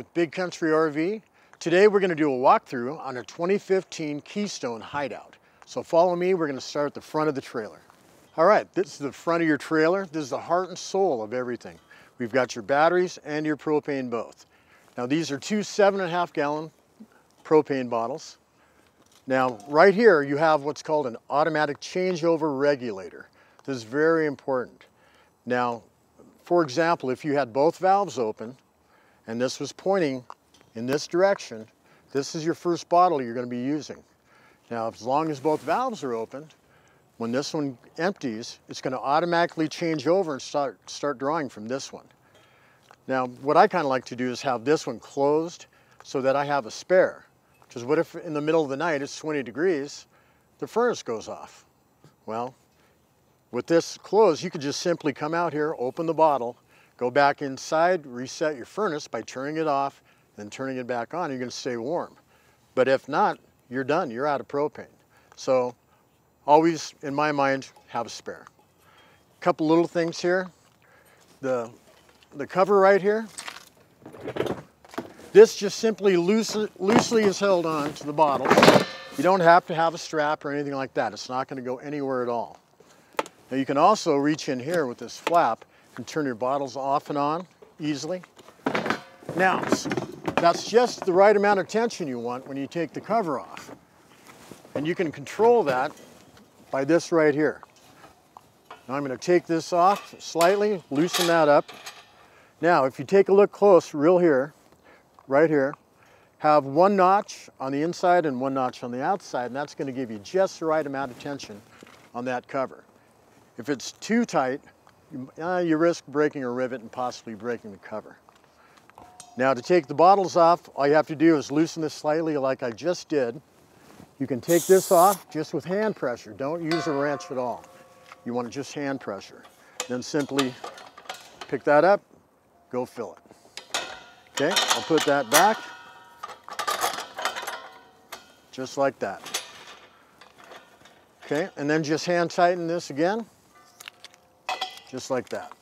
with Big Country RV. Today we're going to do a walkthrough on a 2015 Keystone Hideout. So follow me, we're going to start at the front of the trailer. All right, this is the front of your trailer. This is the heart and soul of everything. We've got your batteries and your propane both. Now these are two 7.5 gallon propane bottles. Now right here you have what's called an automatic changeover regulator. This is very important. Now, for example, if you had both valves open and this was pointing in this direction, this is your first bottle you're going to be using. Now, as long as both valves are opened, when this one empties, it's going to automatically change over and start drawing from this one. Now, what I kind of like to do is have this one closed so that I have a spare. Because what if in the middle of the night it's 20 degrees, the furnace goes off? Well, with this closed, you could just simply come out here, open the bottle, go back inside, reset your furnace by turning it off, then turning it back on. You're going to stay warm. But if not, you're done. You're out of propane. So always, in my mind, have a spare. A couple little things here. The cover right here, this just simply loosely is held on to the bottle. You don't have to have a strap or anything like that. It's not going to go anywhere at all. Now you can also reach in here with this flap and turn your bottles off and on easily. Now, that's just the right amount of tension you want when you take the cover off. And you can control that by this right here. Now I'm going to take this off slightly, loosen that up. Now, if you take a look close, right here, have one notch on the inside and one notch on the outside, and that's going to give you just the right amount of tension on that cover. If it's too tight, you risk breaking a rivet and possibly breaking the cover. Now to take the bottles off, all you have to do is loosen this slightly like I just did. You can take this off just with hand pressure. Don't use a wrench at all. You want just hand pressure. Then simply pick that up, go fill it. Okay, I'll put that back, just like that. Okay, and then just hand tighten this again, just like that.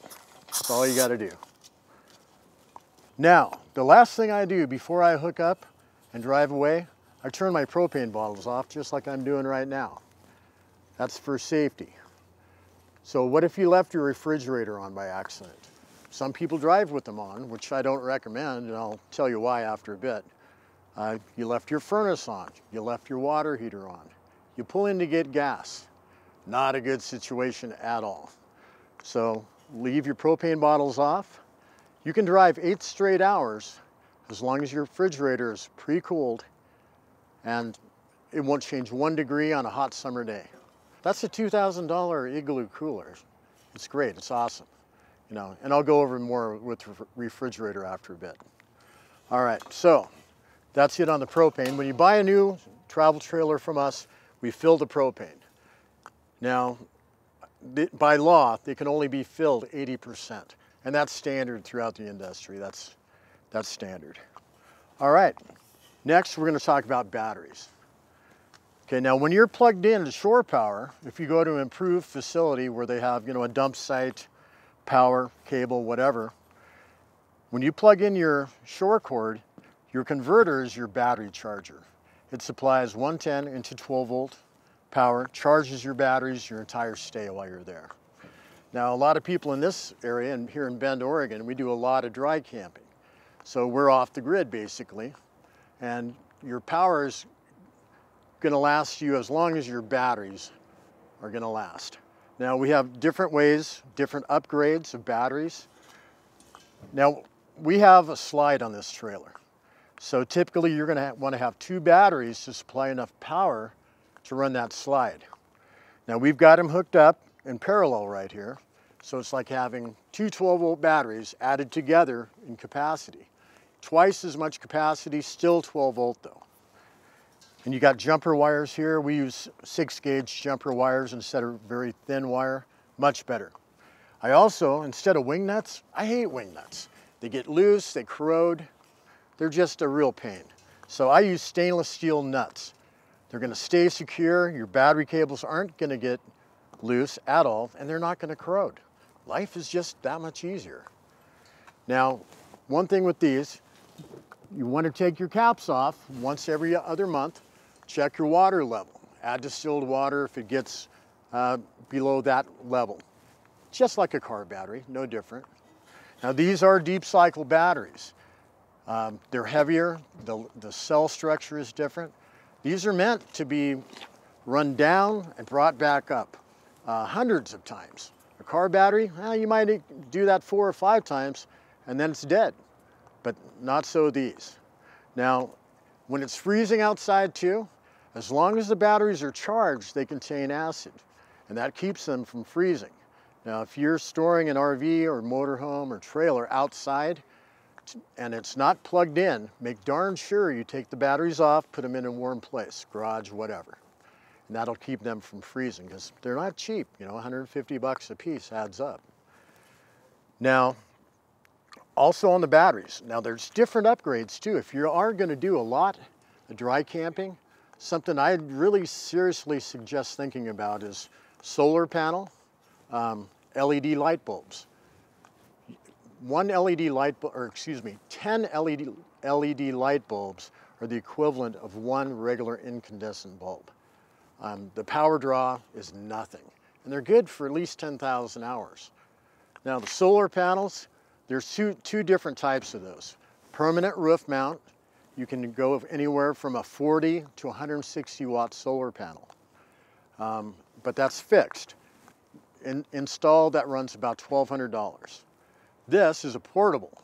That's all you got to do. Now, the last thing I do before I hook up and drive away, I turn my propane bottles off just like I'm doing right now. That's for safety. So what if you left your refrigerator on by accident? Some people drive with them on, which I don't recommend, and I'll tell you why after a bit. You left your furnace on, you left your water heater on. You pull in to get gas. Not a good situation at all. So leave your propane bottles off. You can drive 8 straight hours as long as your refrigerator is pre-cooled and it won't change 1 degree on a hot summer day. That's a $2,000 Igloo cooler. It's great, it's awesome. You know, and I'll go over more with the refrigerator after a bit. All right, so that's it on the propane. When you buy a new travel trailer from us, we fill the propane. Now, by law, they can only be filled 80%. And that's standard throughout the industry. That's standard. All right, next we're going to talk about batteries. Okay, now when you're plugged in to shore power, if you go to an improved facility where they have, a dump site, power, cable, whatever, when you plug in your shore cord, your converter is your battery charger. It supplies 110 into 12 volt power, charges your batteries your entire stay while you're there. Now, a lot of people in this area and here in Bend, Oregon, we do a lot of dry camping. So we're off the grid basically, and your power is going to last you as long as your batteries are going to last. Now, we have different ways, different upgrades of batteries. Now, we have a slide on this trailer. So typically you're going to want to have 2 batteries to supply enough power to run that slide. Now, we've got them hooked up in parallel right here. So it's like having 2 12-volt batteries added together in capacity. Twice as much capacity, still 12 volt though. And you got jumper wires here. We use 6-gauge jumper wires instead of very thin wire. Much better. I also, instead of wing nuts, I hate wing nuts. They get loose, they corrode. They're just a real pain. So I use stainless steel nuts. They're going to stay secure. Your battery cables aren't going to get loose at all, and they're not going to corrode. Life is just that much easier. Now, one thing with these, you want to take your caps off once every other month. Check your water level. Add distilled water if it gets below that level. Just like a car battery, no different. Now these are deep cycle batteries. They're heavier, the cell structure is different. These are meant to be run down and brought back up hundreds of times. A car battery, you might do that 4 or 5 times and then it's dead, but not so these. Now, when it's freezing outside too, as long as the batteries are charged, they contain acid, and that keeps them from freezing. Now, if you're storing an RV or motorhome or trailer outside and it's not plugged in, make darn sure you take the batteries off, put them in a warm place, garage, whatever. And that'll keep them from freezing because they're not cheap, you know, 150 bucks a piece adds up. Now, also on the batteries, now there's different upgrades too. If you are going to do a lot of dry camping, something I'd really seriously suggest thinking about is solar panel, LED light bulbs. 10 LED light bulbs are the equivalent of 1 regular incandescent bulb. The power draw is nothing, and they're good for at least 10,000 hours. Now the solar panels, there's two different types of those. Permanent roof mount, you can go anywhere from a 40 to 160 watt solar panel, but that's fixed. Installed, that runs about $1,200. This is a portable.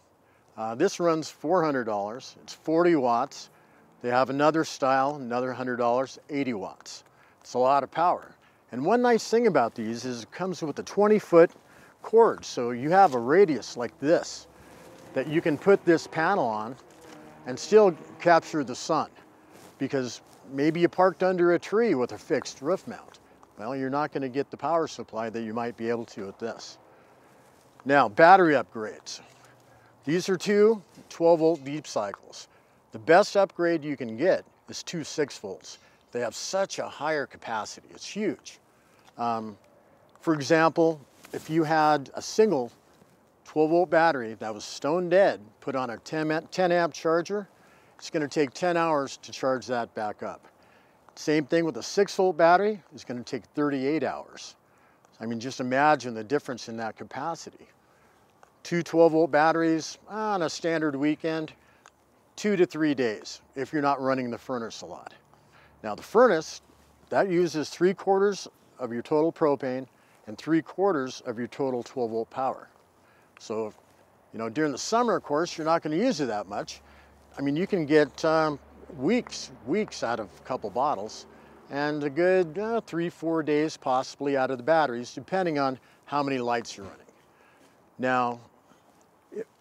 This runs $400. It's 40 watts. They have another style, another $100, 80 watts. It's a lot of power. And one nice thing about these is it comes with a 20-foot cord. So you have a radius like this that you can put this panel on and still capture the sun. Because maybe you parked under a tree with a fixed roof mount. Well, you're not going to get the power supply that you might be able to with this. Now, battery upgrades. These are 2 12-volt deep cycles. The best upgrade you can get is 2 6-volts. They have such a higher capacity. It's huge. For example, if you had a single 12-volt battery that was stone dead, put on a 10 amp charger, it's going to take 10 hours to charge that back up. Same thing with a 6-volt battery, it's going to take 38 hours. I mean, just imagine the difference in that capacity. 2 12-volt batteries on a standard weekend, 2 to 3 days if you're not running the furnace a lot. Now the furnace, that uses 3/4 of your total propane and 3/4 of your total 12-volt power. So, you know, during the summer, of course, you're not going to use it that much. I mean, you can get weeks out of a couple bottles, and a good 3-4 days possibly out of the batteries, depending on how many lights you're running. Now,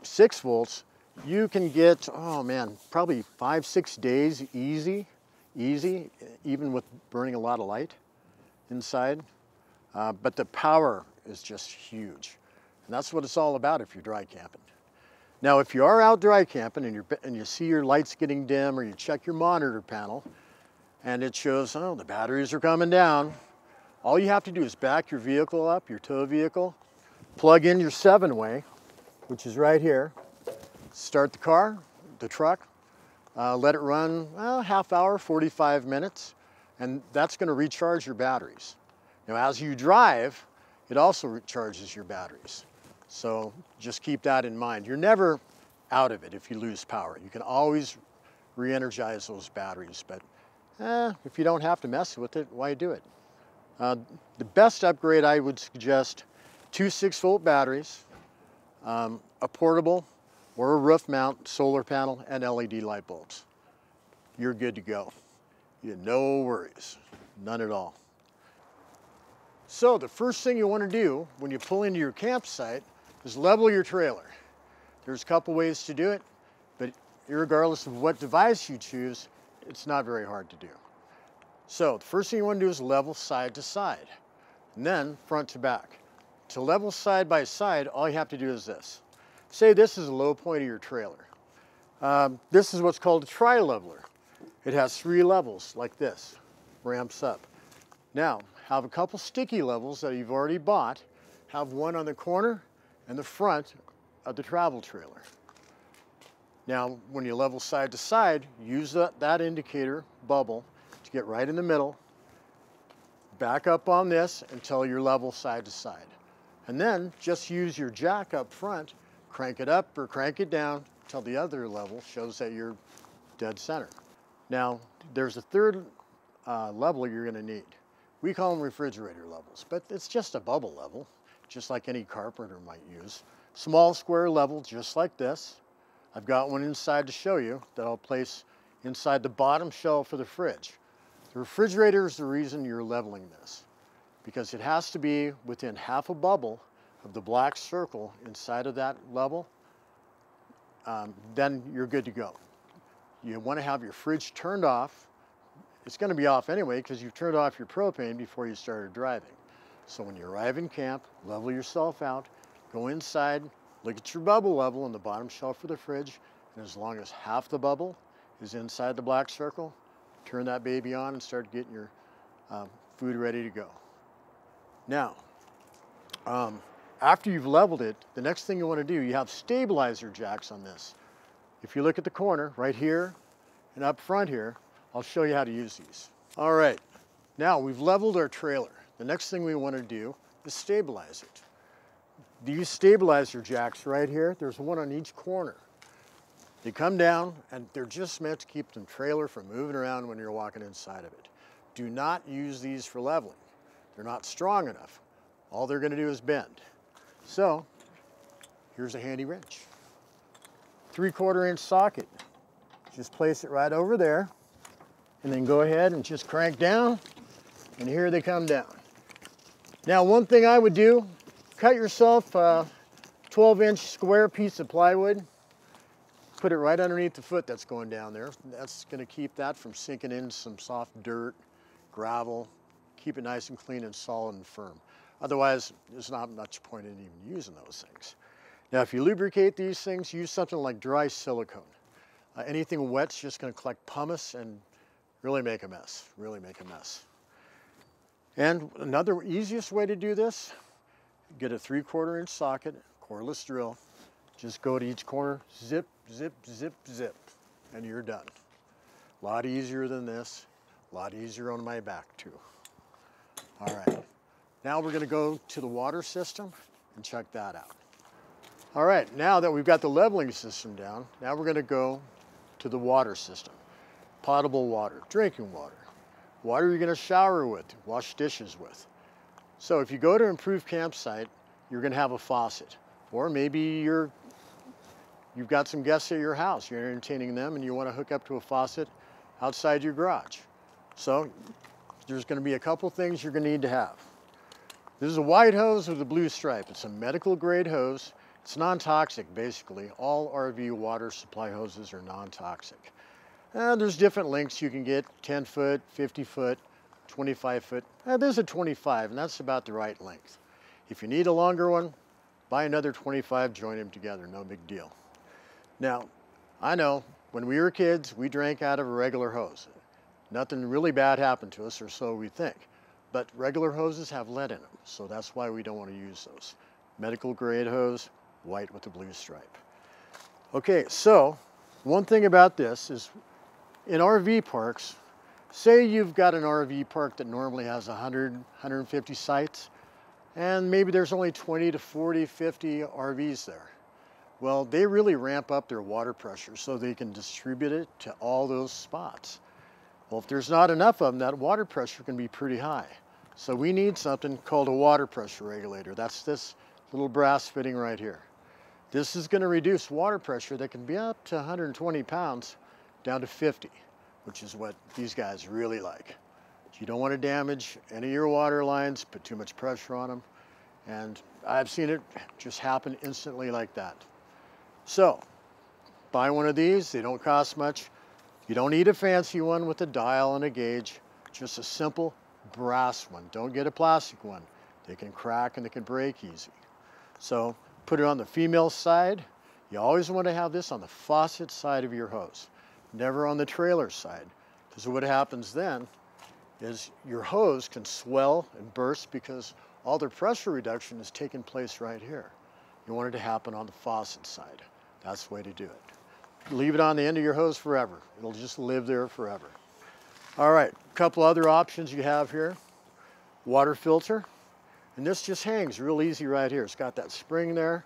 6 volts, you can get, oh man, probably 5-6 days easy, even with burning a lot of light inside. But the power is just huge. And that's what it's all about if you're dry camping. Now, if you are out dry camping and you see your lights getting dim, or you check your monitor panel and it shows, oh, the batteries are coming down, all you have to do is back your vehicle up, your tow vehicle, plug in your 7-way, which is right here, start the car, the truck, let it run half hour, 45 minutes, and that's going to recharge your batteries. Now, as you drive, it also recharges your batteries. So just keep that in mind. You're never out of it if you lose power. You can always re-energize those batteries, but if you don't have to mess with it, why do it? The best upgrade I would suggest, 2 6-volt batteries, a portable or a roof mount solar panel, and LED light bulbs. You're good to go. You have no worries, none at all. So the first thing you want to do when you pull into your campsite is level your trailer. There's a couple ways to do it, but regardless of what device you choose, it's not very hard to do. So the first thing you want to do is level side to side, and then front to back. To level side by side, all you have to do is this. Say this is a low point of your trailer. This is what's called a tri-leveler. It has 3 levels like this, ramps up. Now, have a couple sticky levels that you've already bought. Have one on the corner and the front of the travel trailer. Now, when you level side to side, use that indicator bubble to get right in the middle. Back up on this until you're level side to side. And then just use your jack up front, crank it up or crank it down until the other level shows that you're dead center. Now, there's a third level you're going to need. We call them refrigerator levels, but it's just a bubble level, just like any carpenter might use. Small square level, just like this. I've got one inside to show you that I'll place inside the bottom shelf of the fridge. The refrigerator is the reason you're leveling this, because it has to be within half a bubble of the black circle inside of that level. Then you're good to go. You want to have your fridge turned off. It's going to be off anyway because you've turned off your propane before you started driving. So when you arrive in camp, level yourself out, go inside, look at your bubble level on the bottom shelf of the fridge, and as long as half the bubble is inside the black circle, turn that baby on and start getting your food ready to go. Now, after you've leveled it, the next thing you want to do, you have stabilizer jacks on this. If you look at the corner right here and up front here, I'll show you how to use these. All right, now we've leveled our trailer. The next thing we want to do is stabilize it. These stabilizer jacks right here, there's one on each corner. They come down and they're just meant to keep the trailer from moving around when you're walking inside of it. Do not use these for leveling. They're not strong enough. All they're going to do is bend. So here's a handy wrench. 3/4 inch socket. Just place it right over there and then go ahead and just crank down, and here they come down. Now, one thing I would do, cut yourself a 12-inch square piece of plywood, put it right underneath the foot that's going down there. That's going to keep that from sinking in some soft dirt, gravel, keep it nice and clean and solid and firm. Otherwise, there's not much point in even using those things. Now, if you lubricate these things, use something like dry silicone. Anything wet's just going to collect pumice and really make a mess, And another easiest way to do this, get a 3/4 inch socket, cordless drill, just go to each corner, zip, zip, zip, zip, and you're done. A lot easier than this, a lot easier on my back too. All right, now we're going to go to the water system and check that out. All right, now that we've got the leveling system down, now we're going to go to the water system. Potable water, drinking water, water you're going to shower with, wash dishes with. So if you go to an improved campsite, you're going to have a faucet, or maybe you've got some guests at your house, you're entertaining them and you want to hook up to a faucet outside your garage. So there's going to be a couple things you're going to need to have. This is a white hose with a blue stripe. It's a medical grade hose. It's non-toxic basically. All RV water supply hoses are non-toxic. There's different lengths you can get, 10 foot, 50 foot, 25 foot. There's a 25 and that's about the right length. If you need a longer one, buy another 25, join them together, no big deal. Now, I know when we were kids, we drank out of a regular hose. Nothing really bad happened to us, or so we think. But regular hoses have lead in them, so that's why we don't want to use those. Medical grade hose, white with the blue stripe. Okay, so one thing about this is in RV parks, say you've got an RV park that normally has 100, 150 sites, and maybe there's only 20 to 40, 50 RVs there. Well, they really ramp up their water pressure so they can distribute it to all those spots. Well, if there's not enough of them, that water pressure can be pretty high. So we need something called a water pressure regulator. That's this little brass fitting right here. This is going to reduce water pressure that can be up to 120 pounds down to 50, which is what these guys really like. You don't want to damage any of your water lines, put too much pressure on them. And I've seen it just happen instantly like that. So buy one of these. They don't cost much. You don't need a fancy one with a dial and a gauge, just a simple brass one. Don't get a plastic one. They can crack and they can break easy. So put it on the female side. You always want to have this on the faucet side of your hose, never on the trailer side, because what happens then is your hose can swell and burst because all the pressure reduction is taking place right here. You want it to happen on the faucet side. That's the way to do it. leave it on the end of your hose forever. It'll just live there forever. All right, a couple other options you have here. Water filter, and this just hangs real easy right here. It's got that spring there.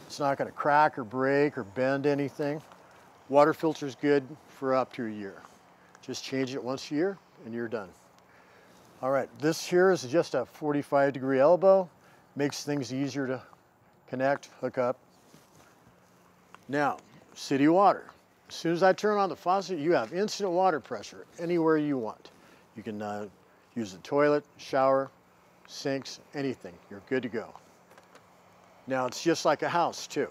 It's not going to crack or break or bend anything. Water filter is good for up to a year. Just change it once a year and you're done. All right, this here is just a 45-degree elbow. Makes things easier to connect, hook up. Now, city water. As soon as I turn on the faucet, you have instant water pressure anywhere you want. You can use the toilet, shower, sinks, anything. You're good to go. Now, it's just like a house too.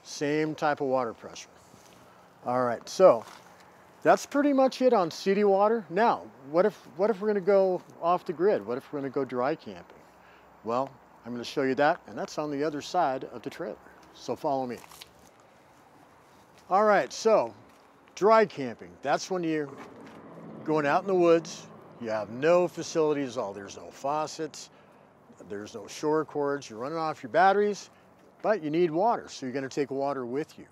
Same type of water pressure. All right, so that's pretty much it on city water. Now, what if we're gonna go off the grid? What if we're gonna go dry camping? Well, I'm gonna show you that, and that's on the other side of the trailer. So follow me. All right, so dry camping. That's when you're going out in the woods. You have no facilities at all. There's no faucets, there's no shore cords. You're running off your batteries, but you need water, so you're gonna take water with you.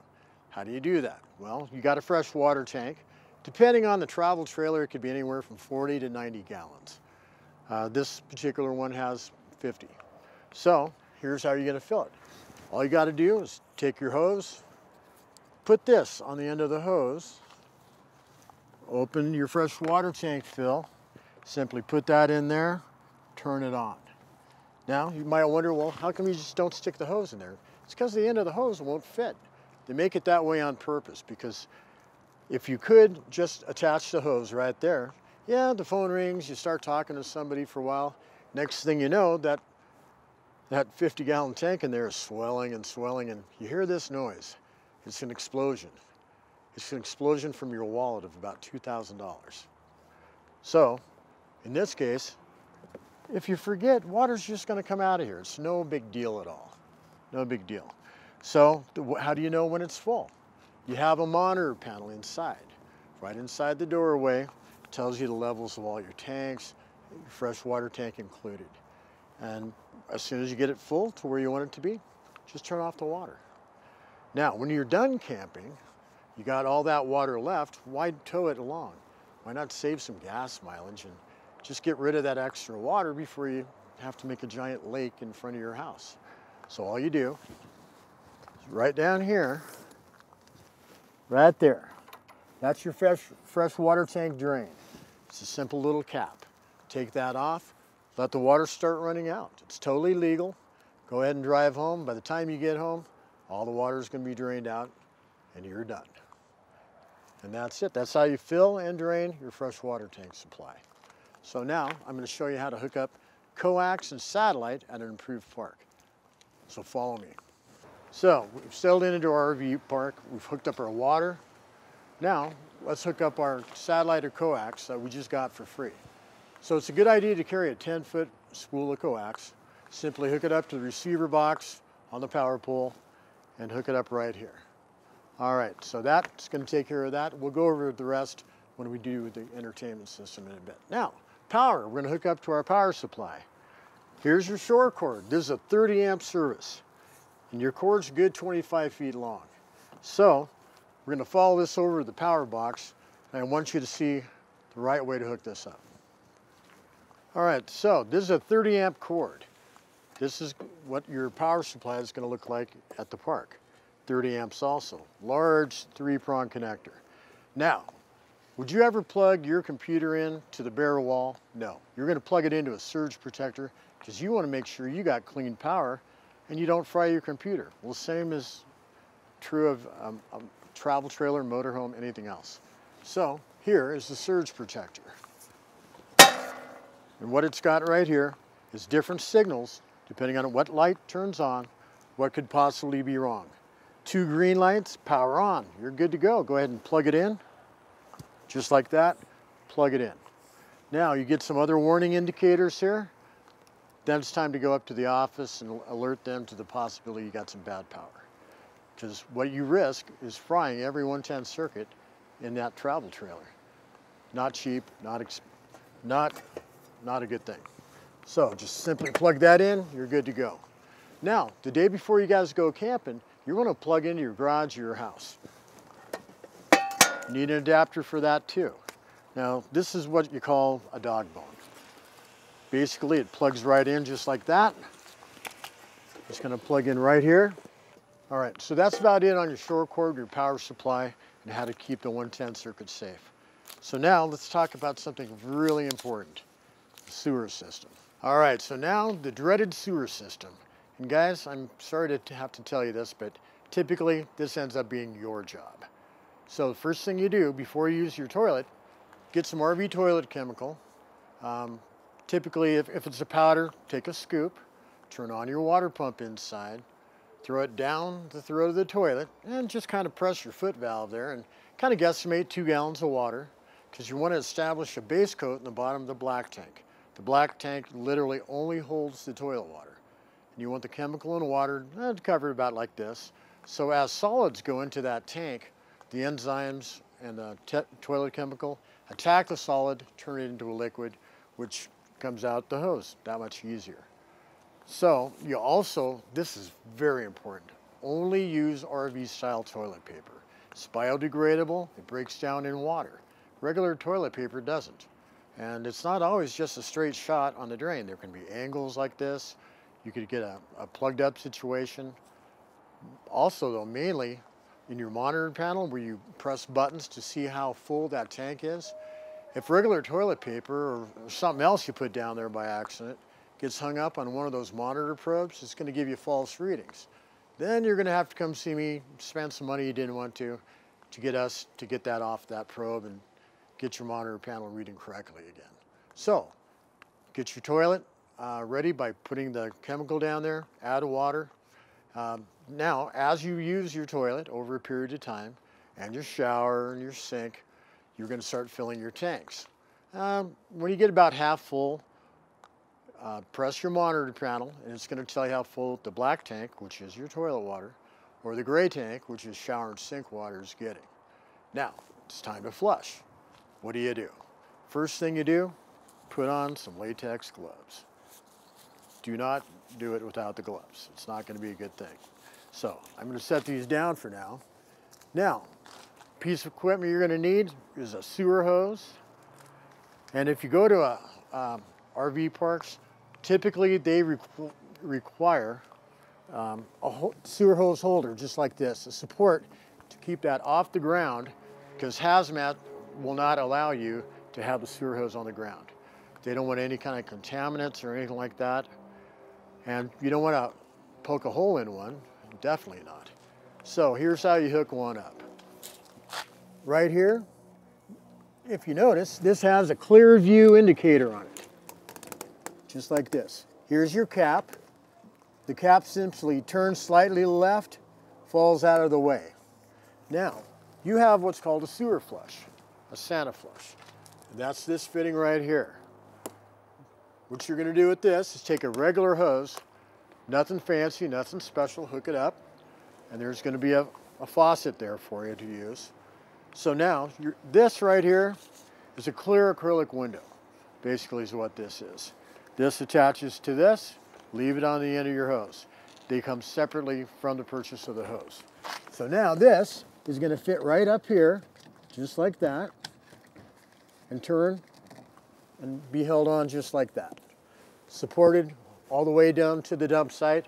How do you do that? Well, you got a fresh water tank. Depending on the travel trailer, it could be anywhere from 40 to 90 gallons. This particular one has 50. So here's how you're gonna fill it. All you gotta do is take your hose, put this on the end of the hose, open your fresh water tank fill, simply put that in there, turn it on. Now, you might wonder, well, how come you just don't stick the hose in there? It's because the end of the hose won't fit. They make it that way on purpose, because if you could just attach the hose right there, yeah, the phone rings, you start talking to somebody for a while. Next thing you know, that 50-gallon tank in there is swelling and swelling, and you hear this noise. It's an explosion. It's an explosion from your wallet of about $2,000. So, in this case, if you forget, water's just gonna come out of here. It's no big deal at all. No big deal. So, how do you know when it's full? You have a monitor panel inside. Right inside the doorway, it tells you the levels of all your tanks, your fresh water tank included. And as soon as you get it full to where you want it to be, just turn off the water. Now, when you're done camping, you got all that water left, why tow it along? Why not save some gas mileage and just get rid of that extra water before you have to make a giant lake in front of your house? So all you do is right down here, right there. That's your fresh water tank drain. It's a simple little cap. Take that off, let the water start running out. It's totally legal. Go ahead and drive home. By the time you get home, all the water is going to be drained out and you're done. And that's it. That's how you fill and drain your fresh water tank supply. So now I'm going to show you how to hook up coax and satellite at an improved park. So follow me. So we've sailed into our RV park. We've hooked up our water. Now let's hook up our satellite or coax that we just got for free. So it's a good idea to carry a 10-foot spool of coax. Simply hook it up to the receiver box on the power pole and hook it up right here. All right, so that's going to take care of that. We'll go over the rest when we do the entertainment system in a bit. Now, power. We're going to hook up to our power supply. Here's your shore cord. This is a 30-amp service, and your cord's a good 25 feet long. So we're going to follow this over to the power box, and I want you to see the right way to hook this up. All right, so this is a 30-amp cord. This is what your power supply is going to look like at the park. 30 amps also. Large 3-prong connector. Now, would you ever plug your computer in to the bare wall? No. You're going to plug it into a surge protector because you want to make sure you got clean power and you don't fry your computer. Well, the same is true of a travel trailer, motorhome, anything else. So here is the surge protector. And what it's got right here is different signals depending on what light turns on, what could possibly be wrong. 2 green lights, power on. You're good to go. Go ahead and plug it in. Just like that, plug it in. Now you get some other warning indicators here. Then it's time to go up to the office and alert them to the possibility you got some bad power. Because what you risk is frying every 110 circuit in that travel trailer. Not cheap, not a good thing. So just simply plug that in, you're good to go. Now, the day before you guys go camping, you're going to plug into your garage or your house. You need an adapter for that too. Now, this is what you call a dog bone. Basically, it plugs right in just like that. It's going to plug in right here. All right, so that's about it on your short cord, your power supply, and how to keep the 110 circuit safe. So now let's talk about something really important, the sewer system. All right, so now the dreaded sewer system. And guys, I'm sorry to have to tell you this, but typically this ends up being your job. So the first thing you do before you use your toilet, get some RV toilet chemical. Typically, if it's a powder, take a scoop, turn on your water pump inside, throw it down the throat of the toilet, and just kind of press your foot valve there and kind of guesstimate 2 gallons of water, because you want to establish a base coat in the bottom of the black tank. The black tank literally only holds the toilet water. And you want the chemical and water covered about like this. So as solids go into that tank, the enzymes and the toilet chemical attack the solid, turn it into a liquid, which comes out the hose that much easier. So you also, this is very important, only use RV style toilet paper. It's biodegradable, it breaks down in water. Regular toilet paper doesn't. And it's not always just a straight shot on the drain. There can be angles like this. You could get a plugged up situation. Also though, mainly in your monitor panel where you press buttons to see how full that tank is, if regular toilet paper or something else you put down there by accident gets hung up on one of those monitor probes, it's going to give you false readings. Then you're going to have to come see me, spend some money you didn't want to get us to get that off that probe and get your monitor panel reading correctly again. So get your toilet ready by putting the chemical down there, add water. Now, as you use your toilet over a period of time, and your shower and your sink, you're going to start filling your tanks. When you get about half full, press your monitor panel, and it's going to tell you how full the black tank, which is your toilet water, or the gray tank, which is shower and sink water, is getting. Now, it's time to flush. What do you do? First thing you do, put on some latex gloves. Do not do it without the gloves. It's not going to be a good thing. So I'm going to set these down for now. Now, piece of equipment you're going to need is a sewer hose. And if you go to RV parks, typically they require a sewer hose holder just like this, a support to keep that off the ground, because hazmat will not allow you to have the sewer hose on the ground. They don't want any kind of contaminants or anything like that. And you don't want to poke a hole in one, definitely not. So here's how you hook one up. Right here, if you notice, this has a clear view indicator on it, just like this. Here's your cap. The cap simply turns slightly left, falls out of the way. Now, you have what's called a sewer flush, a Santa flush. And that's this fitting right here. What you're going to do with this is take a regular hose, nothing fancy, nothing special, hook it up, and there's going to be a faucet there for you to use. So now, this right here is a clear acrylic window, basically is what this is. This attaches to this, leave it on the end of your hose. They come separately from the purchase of the hose. So now this is going to fit right up here, just like that, and turn and be held on just like that. Supported all the way down to the dump site,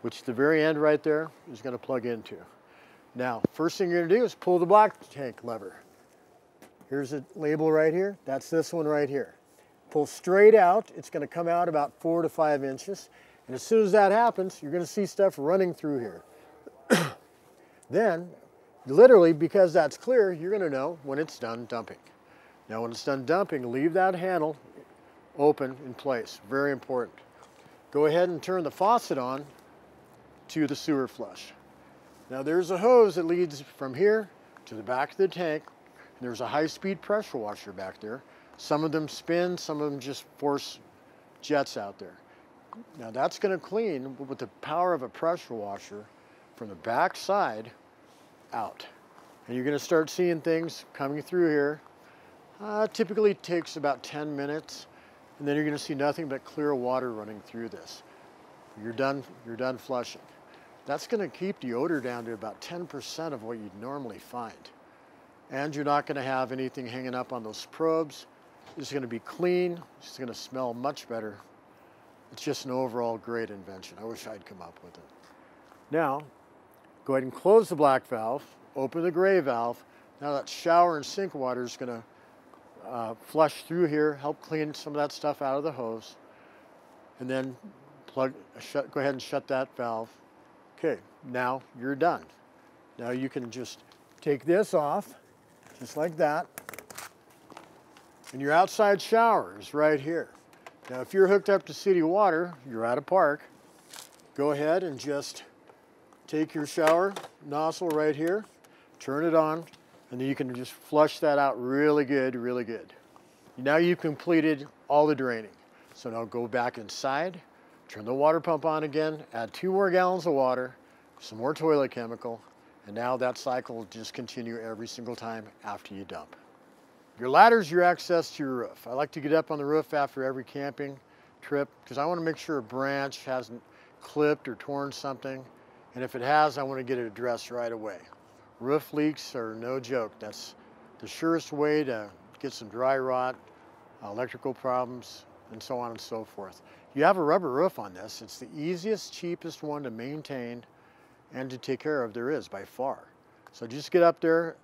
which the very end right there is going to plug into. Now, first thing you're going to do is pull the black tank lever. Here's a label right here. That's this one right here. Pull straight out. It's going to come out about 4 to 5 inches. And as soon as that happens, you're going to see stuff running through here. Then, literally, because that's clear, you're going to know when it's done dumping. Now, when it's done dumping, leave that handle open in place. Very important. Go ahead and turn the faucet on to the sewer flush. Now, there's a hose that leads from here to the back of the tank. And there's a high-speed pressure washer back there. Some of them spin, some of them just force jets out there. Now, that's going to clean with the power of a pressure washer from the back side out. And you're going to start seeing things coming through here. Typically takes about 10 minutes, and then you're going to see nothing but clear water running through this. You're done flushing. That's going to keep the odor down to about 10% of what you'd normally find. and you're not going to have anything hanging up on those probes. It's going to be clean. It's going to smell much better. It's just an overall great invention. I wish I'd come up with it. Now, go ahead and close the black valve, open the gray valve. Now that shower and sink water is going to flush through here, help clean some of that stuff out of the hose, and then go ahead and shut that valve. Okay, now you're done. Now you can just take this off, just like that, and your outside shower is right here. Now if you're hooked up to city water, you're at a park, go ahead and just take your shower nozzle right here, turn it on, and then you can just flush that out really good, really good. Now you've completed all the draining. So now go back inside, turn the water pump on again, add 2 more gallons of water, some more toilet chemical, and now that cycle will just continue every single time after you dump. Your ladder's your access to your roof. I like to get up on the roof after every camping trip because I want to make sure a branch hasn't clipped or torn something. And if it has, I want to get it addressed right away. Roof leaks are no joke. That's the surest way to get some dry rot, electrical problems, and so on and so forth. You have a rubber roof on this. It's the easiest, cheapest one to maintain and to take care of there is by far. So just get up there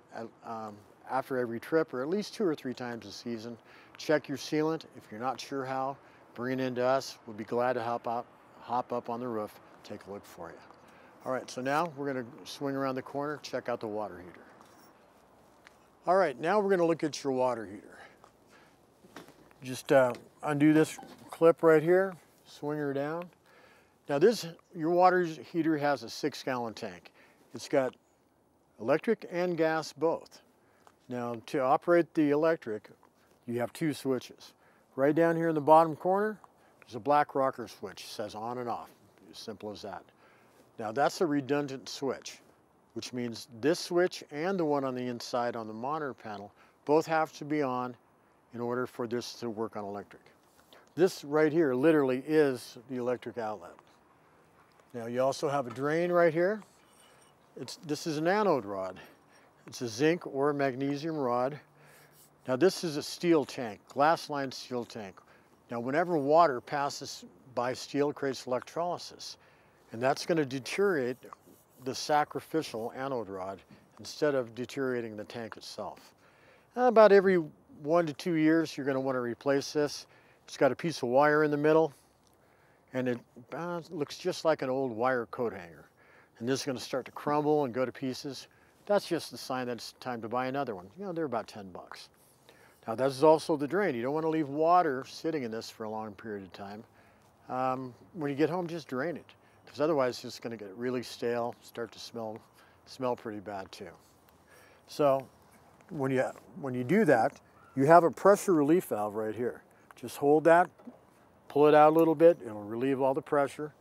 after every trip, or at least 2 or 3 times a season. Check your sealant. If you're not sure how, bring it into us. We'll be glad to hop up on the roof, take a look for you. All right, so now we're going to swing around the corner, check out the water heater. All right, now we're going to look at your water heater. Just undo this clip right here, swing her down. Now your water heater has a 6-gallon tank. It's got electric and gas both. Now to operate the electric, you have 2 switches. Right down here in the bottom corner, there's a black rocker switch. It says on and off, as simple as that. Now that's a redundant switch, which means this switch and the one on the inside on the monitor panel both have to be on in order for this to work on electric. This right here literally is the electric outlet. Now you also have a drain right here. This is an anode rod. It's a zinc or a magnesium rod. Now this is a steel tank, glass-lined steel tank. Now whenever water passes by steel, it creates electrolysis. And that's going to deteriorate the sacrificial anode rod instead of deteriorating the tank itself. About every 1 to 2 years, you're going to want to replace this. It's got a piece of wire in the middle, and it looks just like an old wire coat hanger. And this is going to start to crumble and go to pieces. That's just the sign that it's time to buy another one. You know, they're about 10 bucks. Now, this is also the drain. You don't want to leave water sitting in this for a long period of time. When you get home, just drain it, because otherwise it's just going to get really stale, start to smell pretty bad too. So when you do that, you have a pressure relief valve right here. Just hold that, pull it out a little bit, it'll relieve all the pressure.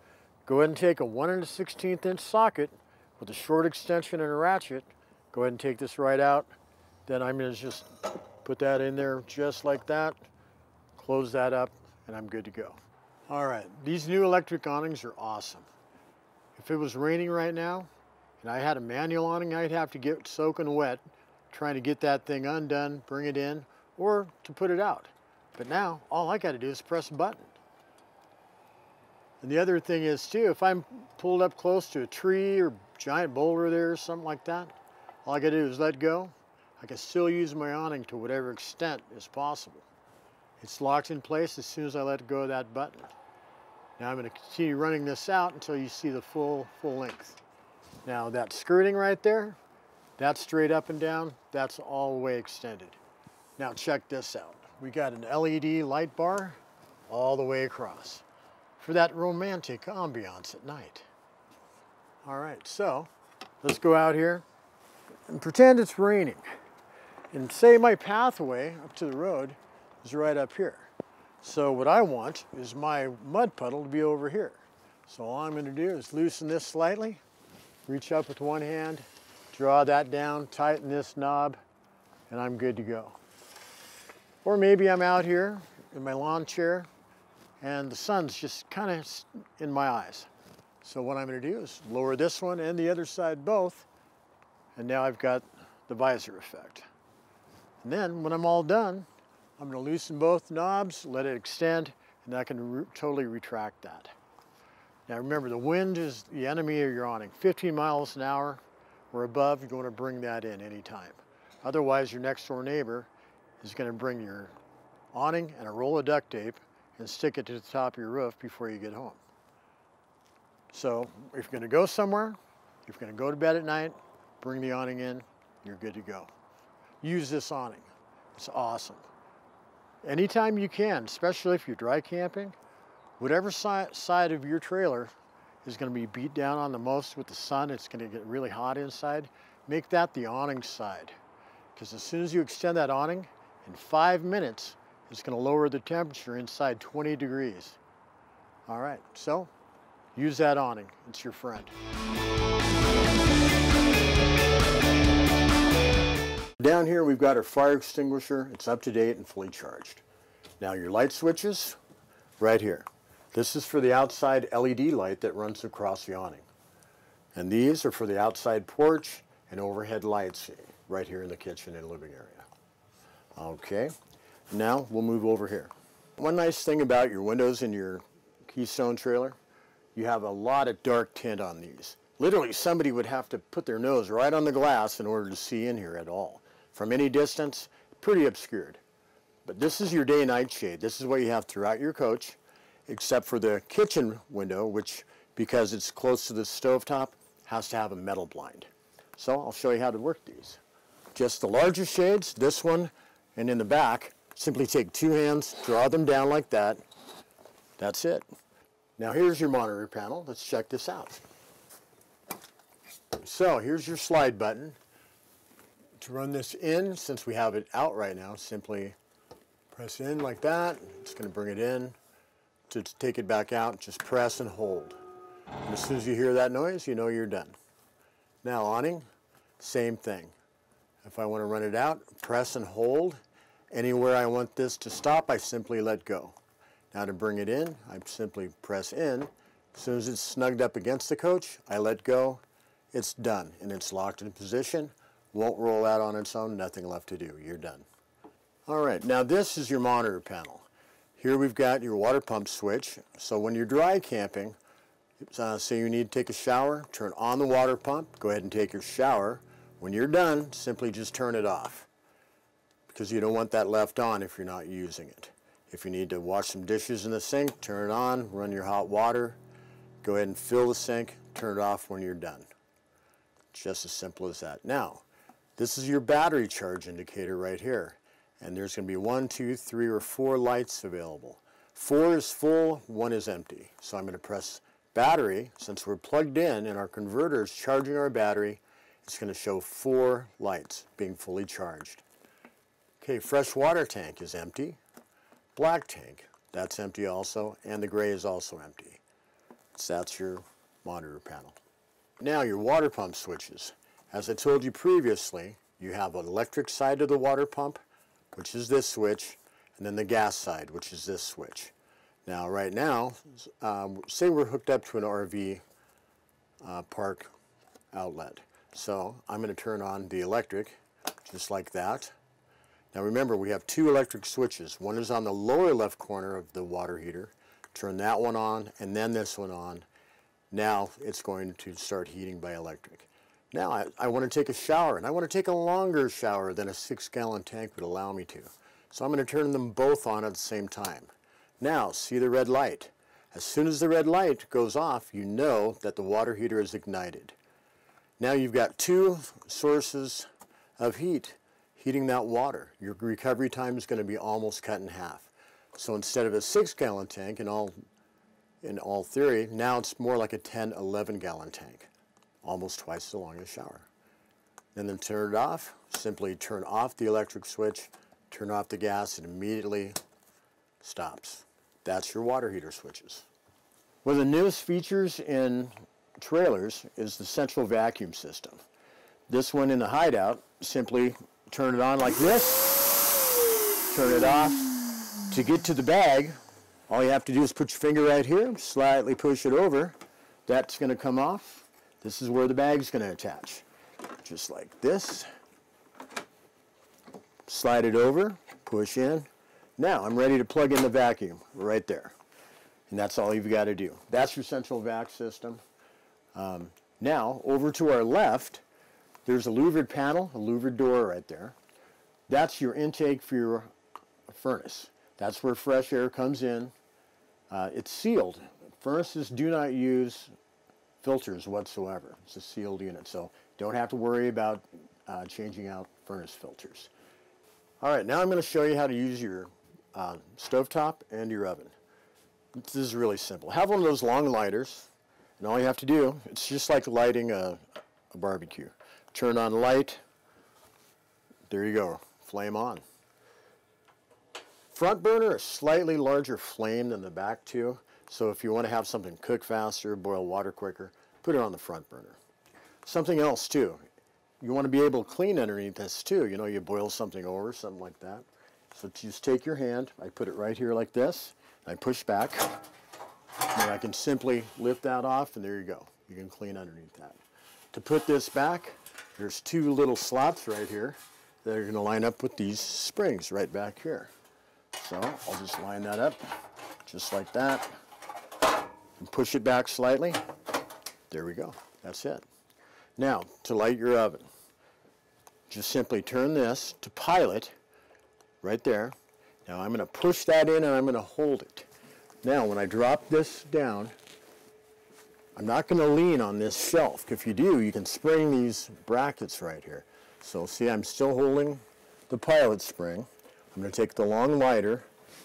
Go ahead and take a 1 1/16 inch socket with a short extension and a ratchet. Go ahead and take this right out. Then I'm going to just put that in there just like that, close that up, and I'm good to go. All right, these new electric awnings are awesome. If it was raining right now and I had a manual awning, I'd have to get soaking wet trying to get that thing undone, bring it in, or to put it out. But now, all I got to do is press a button. And the other thing is too, if I'm pulled up close to a tree or giant boulder there or something like that, all I got to do is let go. I can still use my awning to whatever extent is possible. It's locked in place as soon as I let go of that button. Now I'm going to continue running this out until you see the full length. Now that skirting right there, that's straight up and down, that's all the way extended. Now check this out. We got an LED light bar all the way across for that romantic ambiance at night. All right, so let's go out here and pretend it's raining. And say my pathway up to the road is right up here. So what I want is my mud puddle to be over here. So all I'm going to do is loosen this slightly, reach up with one hand, draw that down, tighten this knob, and I'm good to go. Or maybe I'm out here in my lawn chair and the sun's just kind of in my eyes. So what I'm going to do is lower this one and the other side both, and now I've got the visor effect. And then when I'm all done, I'm going to loosen both knobs, let it extend, and I can totally retract that. Now remember, the wind is the enemy of your awning. 15 miles an hour or above, you're going to bring that in anytime. Otherwise, your next door neighbor is going to bring your awning and a roll of duct tape and stick it to the top of your roof before you get home. So if you're going to go somewhere, if you're going to go to bed at night, bring the awning in, you're good to go. Use this awning. It's awesome. Anytime you can, especially if you're dry camping, whatever side of your trailer is going to be beat down on the most with the sun, it's going to get really hot inside, make that the awning side. Because as soon as you extend that awning, in 5 minutes, it's going to lower the temperature inside 20 degrees. All right, so use that awning. It's your friend. Down here we've got our fire extinguisher. It's up to date and fully charged. Now your light switches, right here. This is for the outside LED light that runs across the awning. And these are for the outside porch and overhead lights right here in the kitchen and living area. Okay, now we'll move over here. One nice thing about your windows in your Keystone trailer, you have a lot of dark tint on these. Literally somebody would have to put their nose right on the glass in order to see in here at all. From any distance, pretty obscured. But this is your day-night shade. This is what you have throughout your coach, except for the kitchen window, which, because it's close to the stovetop, has to have a metal blind. So I'll show you how to work these. Just the larger shades, this one, and in the back, simply take two hands, draw them down like that. That's it. Now here's your monitor panel. Let's check this out. So here's your slide button. To run this in, since we have it out right now, simply press in like that. It's going to bring it in. To take it back out, just press and hold. And as soon as you hear that noise, you know you're done. Now awning, same thing. If I want to run it out, press and hold. Anywhere I want this to stop, I simply let go. Now to bring it in, I simply press in. As soon as it's snugged up against the coach, I let go. It's done, and it's locked in position. Won't roll out on its own, nothing left to do. You're done. All right, now this is your monitor panel. Here we've got your water pump switch. So when you're dry camping, say you need to take a shower, turn on the water pump, go ahead and take your shower. When you're done, simply just turn it off, because you don't want that left on if you're not using it. If you need to wash some dishes in the sink, turn it on, run your hot water, go ahead and fill the sink, turn it off when you're done. Just as simple as that. Now, this is your battery charge indicator right here. And there's going to be 1, 2, 3, or 4 lights available. 4 is full, 1 is empty. So I'm going to press battery. Since we're plugged in and our converter is charging our battery, it's going to show 4 lights being fully charged. Okay, fresh water tank is empty. Black tank, that's empty also, and the gray is also empty. So that's your monitor panel. Now your water pump switches. As I told you previously, you have an electric side of the water pump, which is this switch, and then the gas side, which is this switch. Now right now, say we're hooked up to an RV park outlet. So I'm going to turn on the electric, just like that. Now remember, we have 2 electric switches. One is on the lower left corner of the water heater. Turn that one on, and then this one on. Now it's going to start heating by electric. Now I want to take a shower, and I want to take a longer shower than a 6-gallon tank would allow me to. So I'm going to turn them both on at the same time. Now, see the red light. As soon as the red light goes off, you know that the water heater is ignited. Now you've got 2 sources of heat heating that water. Your recovery time is going to be almost cut in half. So instead of a 6-gallon tank in all theory, now it's more like a 10, 11-gallon tank. Almost twice as long as a shower. And then turn it off. Simply turn off the electric switch, turn off the gas, and immediately stops. That's your water heater switches. One of the newest features in trailers is the central vacuum system. This one in the Hideout, simply turn it on like this, turn it off. To get to the bag, all you have to do is put your finger right here, slightly push it over. That's going to come off. This is where the bag's going to attach. Just like this. slide it over, push in. Now I'm ready to plug in the vacuum right there. And that's all you've got to do. That's your central vac system. Now, over to our left, there's a louvered panel, a louvered door right there. That's your intake for your furnace. That's where fresh air comes in. It's sealed. Furnaces do not use filters whatsoever. It's a sealed unit, so don't have to worry about changing out furnace filters. All right, now I'm going to show you how to use your stovetop and your oven. This is really simple. Have one of those long lighters, and all you have to do, it's just like lighting a barbecue. Turn on light, there you go, flame on. Front burner, a slightly larger flame than the back two, so if you want to have something cook faster, boil water quicker, put it on the front burner. Something else too, you want to be able to clean underneath this too. You know, you boil something over, something like that. So just take your hand, I put it right here like this, I push back, and I can simply lift that off, and there you go. You can clean underneath that. To put this back, there's two little slots right here that are going to line up with these springs right back here. So I'll just line that up, just like that, and push it back slightly. There we go. That's it. Now, to light your oven, just simply turn this to pilot right there. Now I'm going to push that in and I'm going to hold it. Now when I drop this down, I'm not going to lean on this shelf. If you do, you can spring these brackets right here. So see, I'm still holding the pilot spring. I'm going to take the long lighter,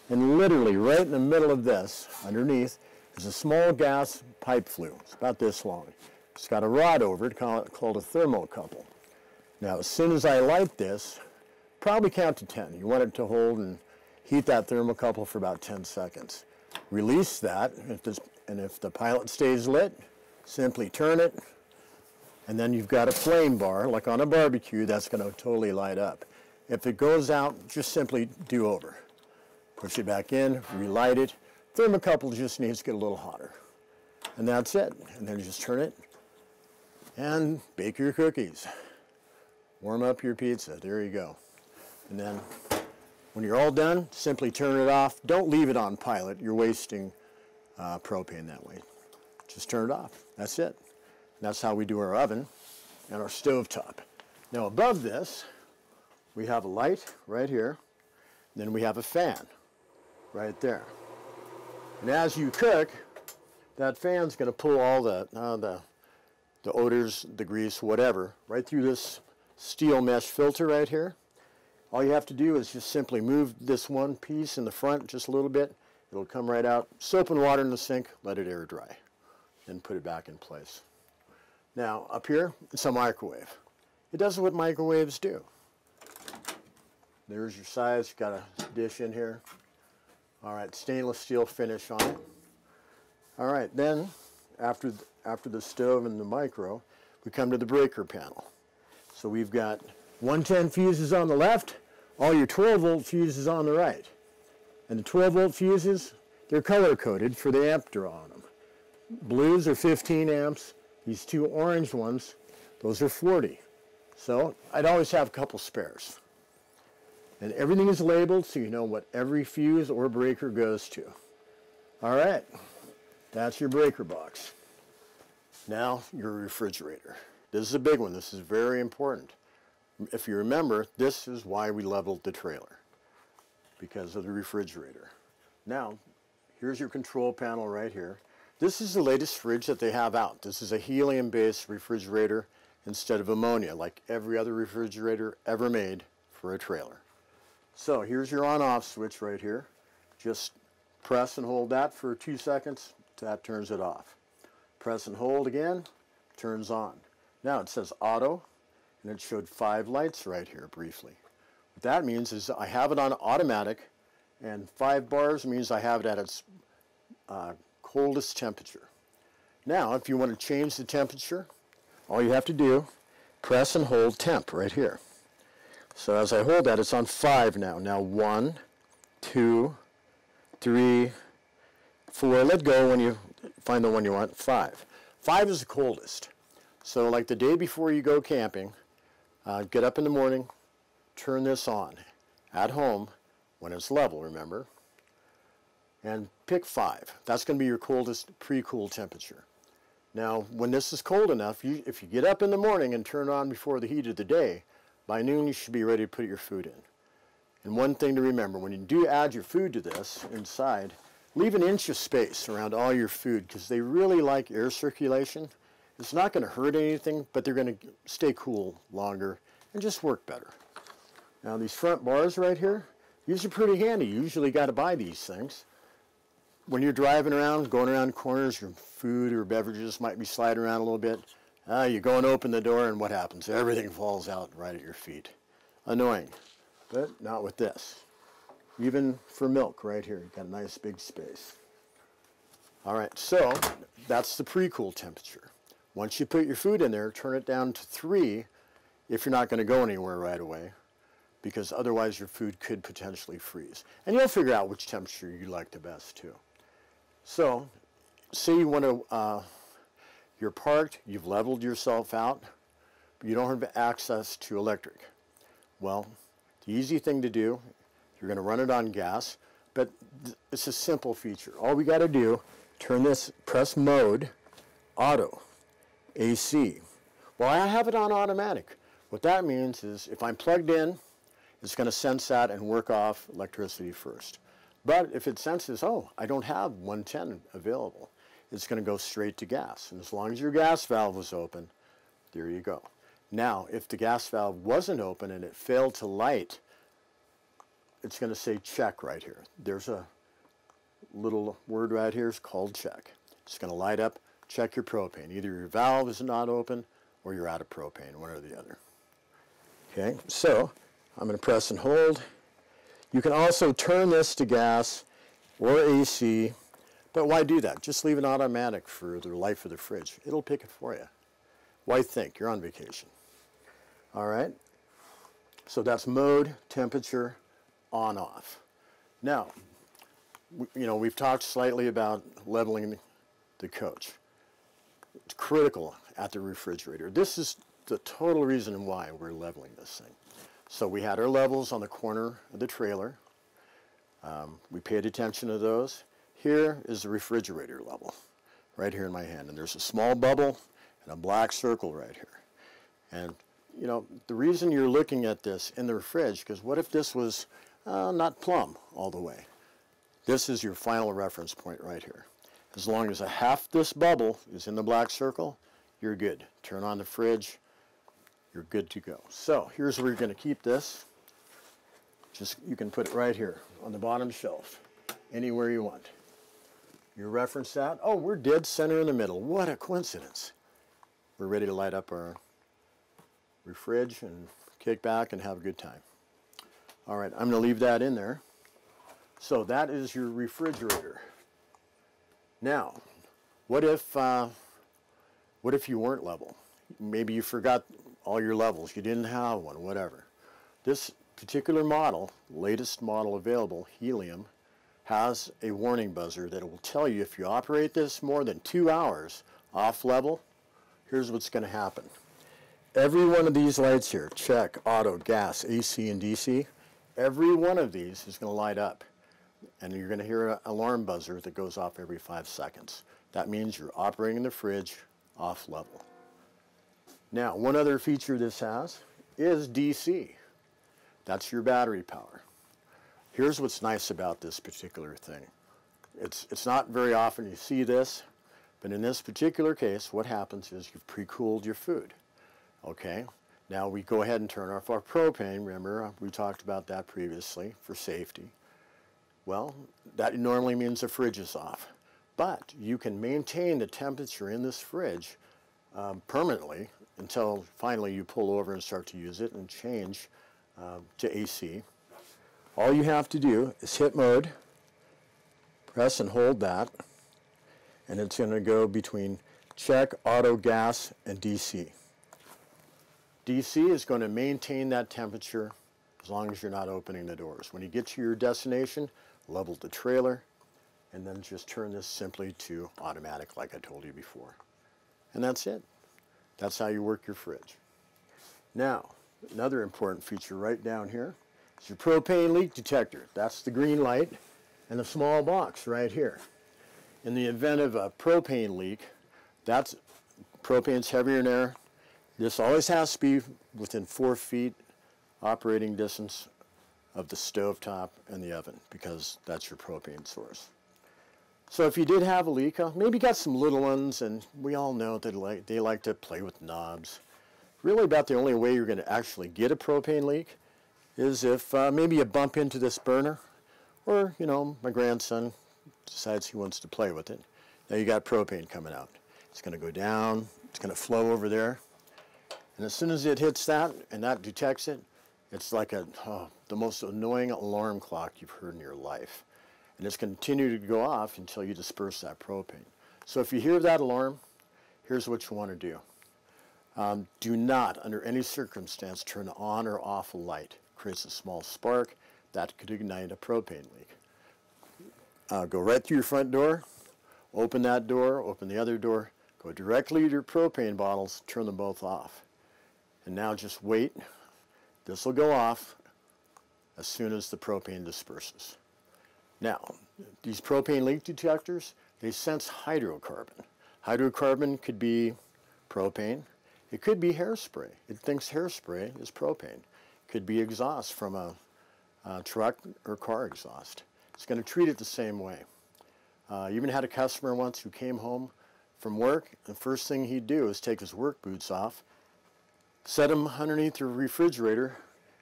and literally right in the middle of this, underneath, is a small gas pipe flue. It's about this long. It's got a rod over it called a thermocouple. Now as soon as I light this, probably count to 10. You want it to hold and heat that thermocouple for about 10 seconds. Release that, and if the pilot stays lit, simply turn it, and then you've got a flame bar, like on a barbecue, that's going to totally light up. If it goes out, just simply do over. Push it back in, relight it. Thermocouple just needs to get a little hotter. And that's it. And then you just turn it and bake your cookies. Warm up your pizza. There you go. And then when you're all done, simply turn it off. Don't leave it on pilot. You're wasting propane that way. Just turn it off. That's it. And that's how we do our oven and our stovetop. Now above this, we have a light right here. Then we have a fan right there. And as you cook, that fan's going to pull all the odors, the grease, whatever, right through this steel mesh filter right here. All you have to do is just simply move this one piece in the front just a little bit. It'll come right out. Soap and water in the sink, let it air dry. Then put it back in place. Now, up here, it's a microwave. It does what microwaves do. There's your size. Got a dish in here. All right, stainless steel finish on it. All right, then, after the stove and the micro, we come to the breaker panel. So we've got 110 fuses on the left, all your 12-volt fuses on the right. And the 12-volt fuses, they're color-coded for the amp draw on them. Blues are 15 amps. These two orange ones, those are 40. So I'd always have a couple spares. And everything is labeled so you know what every fuse or breaker goes to. All right, that's your breaker box. Now your refrigerator. This is a big one. This is very important. If you remember, this is why we leveled the trailer, because of the refrigerator. Now, here's your control panel right here. This is the latest fridge that they have out. This is a helium-based refrigerator instead of ammonia, like every other refrigerator ever made for a trailer. So here's your on-off switch right here. Just press and hold that for 2 seconds. That turns it off. Press and hold again, turns on. Now it says auto, and it showed 5 lights right here briefly. What that means is I have it on automatic, and 5 bars means I have it at its coldest temperature. Now, if you want to change the temperature, all you have to do, press and hold temp right here. So as I hold that, it's on 5 now. Now 1, 2, 3, 4. Let go when you find the one you want. 5. 5 is the coldest. So like the day before you go camping, get up in the morning, turn this on. at home when it's level, remember. And pick 5. That's going to be your coldest pre-cool temperature. Now, when this is cold enough, if you get up in the morning and turn it on before the heat of the day, by noon you should be ready to put your food in. And one thing to remember, when you do add your food to this inside, leave an inch of space around all your food because they really like air circulation. It's not going to hurt anything, but they're going to stay cool longer and just work better. Now these front bars right here, these are pretty handy. You usually got to buy these things. When you're driving around, going around corners, your food or beverages might be sliding around a little bit. You go and open the door and what happens? Everything falls out right at your feet. Annoying, but not with this. Even for milk right here, you've got a nice big space. All right, so that's the pre-cool temperature. Once you put your food in there, turn it down to 3 if you're not going to go anywhere right away, because otherwise your food could potentially freeze. And you'll figure out which temperature you like the best too. So, say you want to, you're parked, you've leveled yourself out, but you don't have access to electric. Well, the easy thing to do, you're going to run it on gas, but it's a simple feature. All we got to do, turn this, press mode, auto, AC. Well, I have it on automatic. What that means is if I'm plugged in, it's going to sense that and work off electricity first. But if it senses, oh, I don't have 110 available, it's going to go straight to gas. And as long as your gas valve was open, there you go. Now, if the gas valve wasn't open and it failed to light, it's going to say check right here. There's a little word right here, it's called check. It's going to light up, check your propane. Either your valve is not open or you're out of propane, one or the other. Okay, so I'm going to press and hold. You can also turn this to gas or AC, but why do that? Just leave it automatic for the life of the fridge. It'll pick it for you. Why think? You're on vacation. All right, so that's mode, temperature, on, off. Now, we've talked slightly about leveling the coach. It's critical at the refrigerator. This is the total reason why we're leveling this thing. So we had our levels on the corner of the trailer. We paid attention to those. Here is the refrigerator level, right here in my hand. And there's a small bubble and a black circle right here. And, the reason you're looking at this in the fridge, because what if this was not plumb all the way? This is your final reference point right here. As long as a half this bubble is in the black circle, you're good. Turn on the fridge, you're good to go. So here's where you're going to keep this. You can put it right here on the bottom shelf, anywhere you want. You reference that. Oh, we're dead center in the middle. What a coincidence. We're ready to light up our fridge and kick back and have a good time. All right, I'm going to leave that in there. So that is your refrigerator. Now, what if you weren't level? Maybe you forgot all your levels. You didn't have one, whatever. This particular model, latest model available, Helium, has a warning buzzer that will tell you if you operate this more than 2 hours off level, here's what's going to happen. Every one of these lights here, check, auto, gas, AC, and DC, every one of these is going to light up. And you're going to hear an alarm buzzer that goes off every 5 seconds. That means you're operating the fridge off level. Now, one other feature this has is DC. That's your battery power. Here's what's nice about this particular thing. It's not very often you see this, but in this particular case, what happens is you've pre-cooled your food. Okay, now we go ahead and turn off our propane. Remember, we talked about that previously for safety. Well, that normally means the fridge is off, but you can maintain the temperature in this fridge permanently until finally you pull over and start to use it and change to AC. All you have to do is hit mode, press and hold that, and it's going to go between check, auto, gas, and DC. DC is going to maintain that temperature as long as you're not opening the doors. When you get to your destination, level the trailer, and then just turn this simply to automatic like I told you before. And that's it. That's how you work your fridge. Now, another important feature right down here It's your propane leak detector. That's the green light and the small box right here. In the event of a propane leak, propane's heavier in air. This always has to be within 4 feet operating distance of the stovetop and the oven, because that's your propane source. So if you did have a leak, maybe got some little ones, and we all know that they like to play with knobs. Really about the only way you're going to actually get a propane leak is if maybe you bump into this burner, or my grandson decides he wants to play with it. Now you got propane coming out. It's going to go down, it's going to flow over there, and as soon as it hits that and that detects it, it's like the most annoying alarm clock you've heard in your life. And it's going to continue to go off until you disperse that propane. So if you hear that alarm, here's what you want to do. Do not, under any circumstance, turn on or off a light. It creates a small spark that could ignite a propane leak. Go right through your front door, open that door, open the other door, go directly to your propane bottles, turn them both off. And now just wait. This will go off as soon as the propane disperses. Now, these propane leak detectors, they sense hydrocarbon. Hydrocarbon could be propane. It could be hairspray. It thinks hairspray is propane. It could be exhaust from a truck or car exhaust. It's going to treat it the same way. I even had a customer once who came home from work. The first thing he'd do is take his work boots off, set them underneath the refrigerator,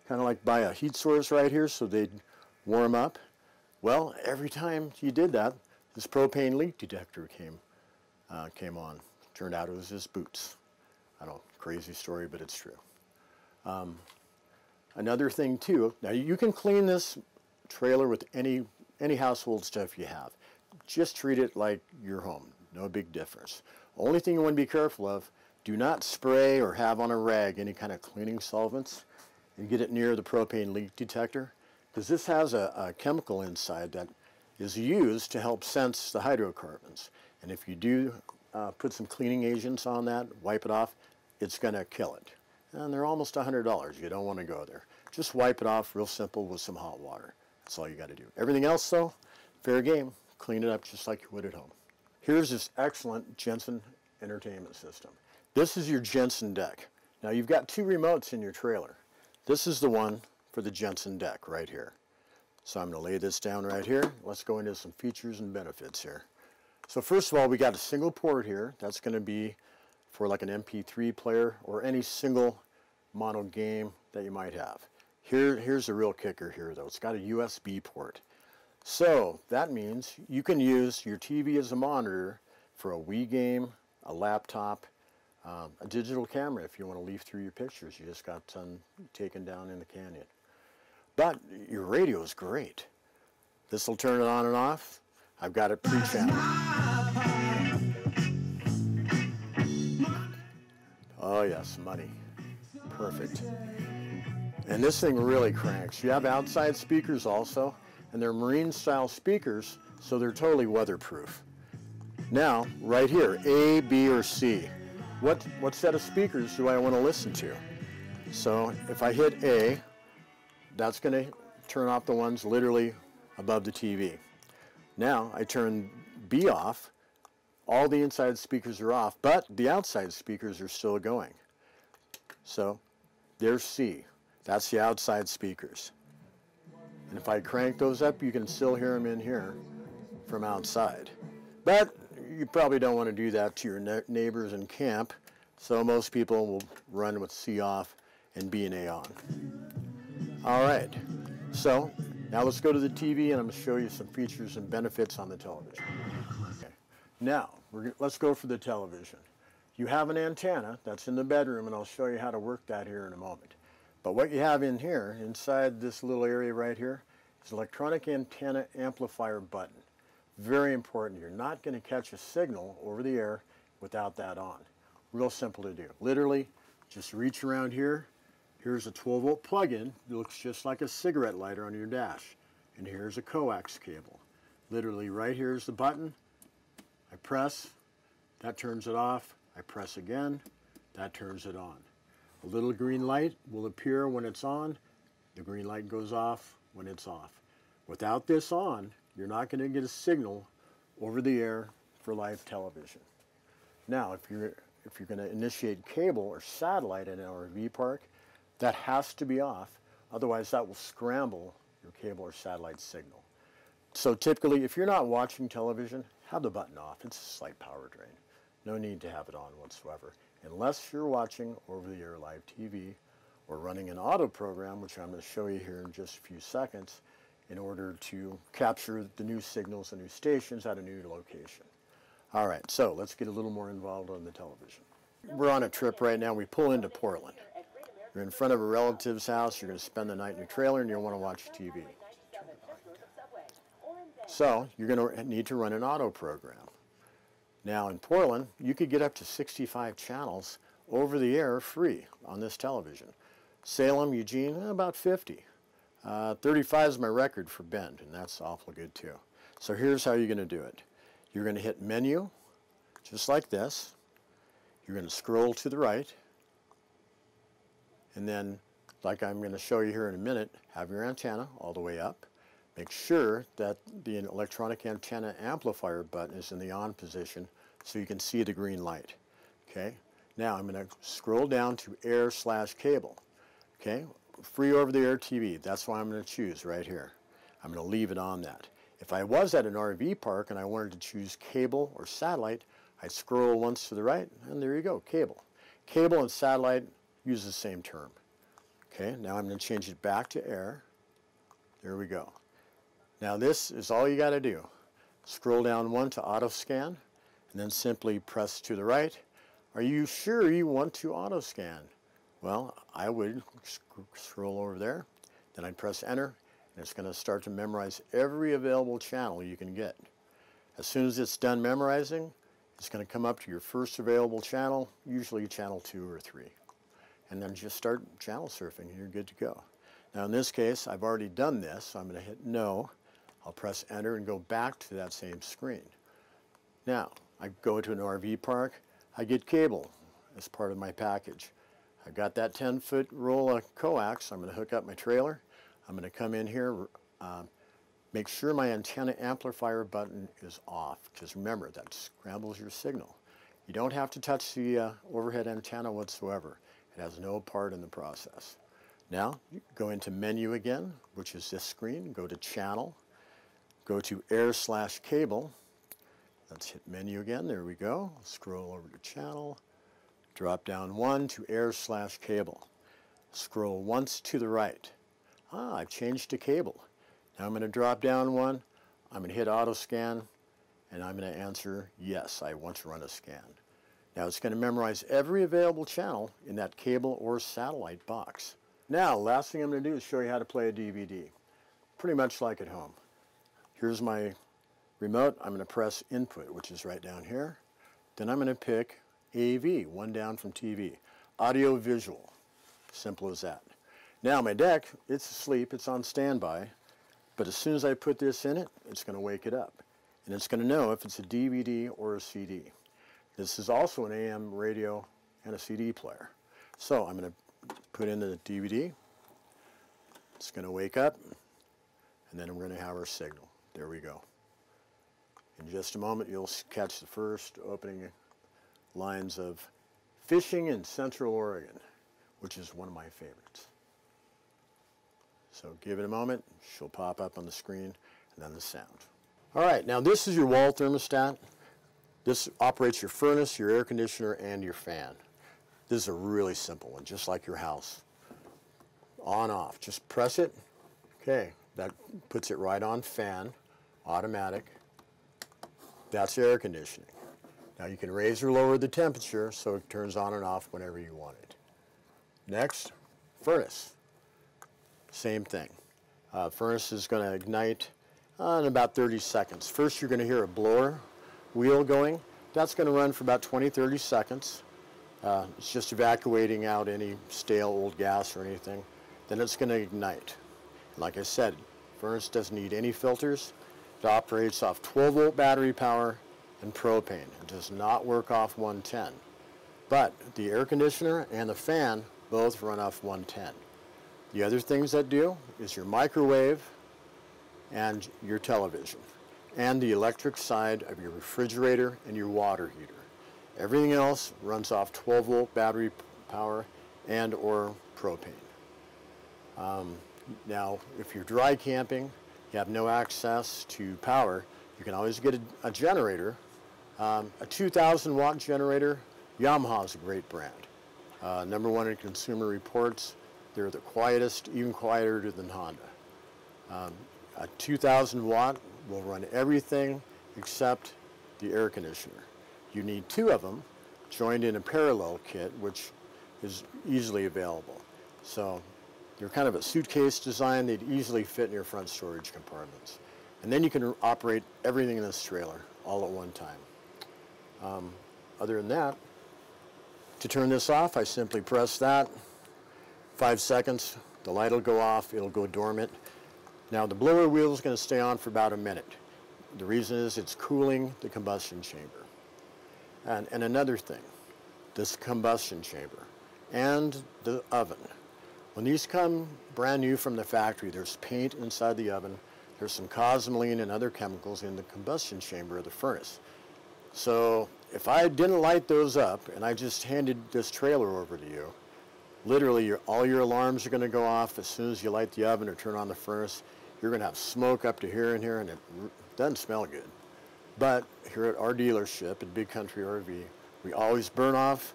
kind of like by a heat source right here so they'd warm up. Well, every time he did that, his propane leak detector came on. Turned out it was his boots. I don't know, crazy story, but it's true. Another thing too, now you can clean this trailer with any household stuff you have. Just treat it like your home, no big difference. Only thing you want to be careful of, do not spray or have on a rag any kind of cleaning solvents and get it near the propane leak detector, because this has a chemical inside that is used to help sense the hydrocarbons. And if you do put some cleaning agents on that, wipe it off, it's going to kill it. And they're almost $100. You don't want to go there. Just wipe it off real simple with some hot water. That's all you got to do. Everything else though, fair game. Clean it up just like you would at home. Here's this excellent Jensen entertainment system. This is your Jensen deck. Now you've got 2 remotes in your trailer. This is the one for the Jensen deck right here. So I'm going to lay this down right here. Let's go into some features and benefits here. So first of all, we got a single port here. That's going to be for like an MP3 player or any single mono game that you might have. Here's the real kicker here though. It's got a USB port. So that means you can use your TV as a monitor for a Wii game, a laptop, a digital camera if you want to leaf through your pictures. You just got some taken down in the canyon. But your radio is great. This will turn it on and off. I've got it pre-channeled. Oh yes, money. Perfect. And this thing really cranks. You have outside speakers also, and they're marine style speakers, so they're totally weatherproof. Now, right here, A, B, or C. What set of speakers do I want to listen to? So if I hit A, that's going to turn off the ones literally above the TV. Now I turn B off. All the inside speakers are off, but the outside speakers are still going. So there's C. That's the outside speakers. And if I crank those up, you can still hear them in here from outside. But you probably don't want to do that to your neighbors in camp, so most people will run with C off and B and A on. All right, so now let's go to the TV and I'm going to show you some features and benefits on the television. Okay. Now, let's go for the television. You have an antenna that's in the bedroom, and I'll show you how to work that here in a moment. But what you have in here, inside this little area right here, is an electronic antenna amplifier button. Very important. You're not going to catch a signal over the air without that on. Real simple to do. Literally, just reach around here. Here's a 12-volt plug-in. It looks just like a cigarette lighter on your dash. And here's a coax cable. Literally, right here is the button. I press. That turns it off. I press again. That turns it on. A little green light will appear when it's on. The green light goes off when it's off. Without this on, you're not going to get a signal over the air for live television. Now, if you're going to initiate cable or satellite in an RV park, that has to be off. Otherwise, that will scramble your cable or satellite signal. So typically, if you're not watching television, have the button off. It's a slight power drain. No need to have it on whatsoever, unless you're watching over-the-air live TV or running an auto program, which I'm going to show you here in just a few seconds, in order to capture the new signals and new stations at a new location. All right, so let's get a little more involved on the television. We're on a trip right now. We pull into Portland. You're in front of a relative's house. You're going to spend the night in your trailer, and you'll want to watch TV. So you're going to need to run an auto program. Now in Portland, you could get up to 65 channels over the air free on this television. Salem, Eugene, about 50. 35 is my record for Bend, and that's awful good too. So here's how you're going to do it. You're going to hit menu, just like this. You're going to scroll to the right, and then, like I'm going to show you here in a minute, have your antenna all the way up. Make sure that the electronic antenna amplifier button is in the on position so you can see the green light. Okay. Now I'm going to scroll down to air/cable. Okay. Free over-the-air TV. That's what I'm going to choose right here. I'm going to leave it on that. If I was at an RV park and I wanted to choose cable or satellite, I'd scroll once to the right, and there you go, cable. Cable and satellite use the same term. Okay. Now I'm going to change it back to air. There we go. Now this is all you got to do. Scroll down one to auto scan, and then simply press to the right. Are you sure you want to auto scan? Well, I would scroll over there, then I'd press enter, and it's going to start to memorize every available channel you can get. As soon as it's done memorizing, it's going to come up to your first available channel, usually channel 2 or 3. And then just start channel surfing and you're good to go. Now in this case, I've already done this, so I'm going to hit no. I'll press enter and go back to that same screen. Now, I go to an RV park, I get cable as part of my package. I've got that 10-foot roll of coax. I'm going to hook up my trailer. I'm going to come in here, make sure my antenna amplifier button is off, because remember, that scrambles your signal. You don't have to touch the overhead antenna whatsoever. It has no part in the process. Now, you go into menu again, which is this screen, go to channel, go to air/cable. Let's hit menu again, there we go. Scroll over to channel, drop down one to air/cable. Scroll once to the right. I've changed to cable. Now I'm going to drop down one, I'm going to hit auto scan, and I'm going to answer yes, I want to run a scan. Now it's going to memorize every available channel in that cable or satellite box. Now, last thing I'm going to do is show you how to play a DVD. Pretty much like at home. Here's my remote. I'm going to press input, which is right down here. Then I'm going to pick AV, one down from TV. Audio visual. Simple as that. Now my deck, it's asleep, it's on standby, but as soon as I put this in it, it's going to wake it up. And it's going to know if it's a DVD or a CD. This is also an AM radio and a CD player. So I'm going to put in the DVD. It's going to wake up, and then we're going to have our signal. There we go. In just a moment, you'll catch the first opening lines of fishing in Central Oregon, which is one of my favorites. So give it a moment, she'll pop up on the screen, and then the sound. All right, now this is your wall thermostat. This operates your furnace, your air conditioner, and your fan. This is a really simple one, just like your house. On, off, just press it. Okay, that puts it right on fan, automatic. That's air conditioning. Now you can raise or lower the temperature so it turns on and off whenever you want it. Next, furnace. Same thing. Furnace is going to ignite in about 30 seconds. First you're going to hear a blower wheel going. That's going to run for about 20-30 seconds. It's just evacuating out any stale old gas or anything. Then it's going to ignite. Like I said, furnace doesn't need any filters. It operates off 12-volt battery power and propane. It does not work off 110. But the air conditioner and the fan both run off 110. The other things that do is your microwave and your television, and the electric side of your refrigerator and your water heater. Everything else runs off 12-volt battery power and or propane. Now, if you're dry camping, you have no access to power, you can always get a generator. A 2,000 watt generator, Yamaha's a great brand. #1 in Consumer Reports. They're the quietest, even quieter than Honda. A 2,000 watt will run everything except the air conditioner. You need 2 of them joined in a parallel kit, which is easily available. So they're kind of a suitcase design. They'd easily fit in your front storage compartments. And then you can operate everything in this trailer all at one time. Other than that, to turn this off, I simply press that. 5 seconds, the light will go off, it'll go dormant. Now the blower wheel is going to stay on for about a minute. The reason is it's cooling the combustion chamber. And another thing, this combustion chamber and the oven. When these come brand new from the factory, there's paint inside the oven, there's some cosmoline and other chemicals in the combustion chamber of the furnace. So if I didn't light those up and I just handed this trailer over to you, literally all your alarms are going to go off as soon as you light the oven or turn on the furnace. You're going to have smoke up to here and here, and it doesn't smell good. But here at our dealership at Big Country RV, we always burn off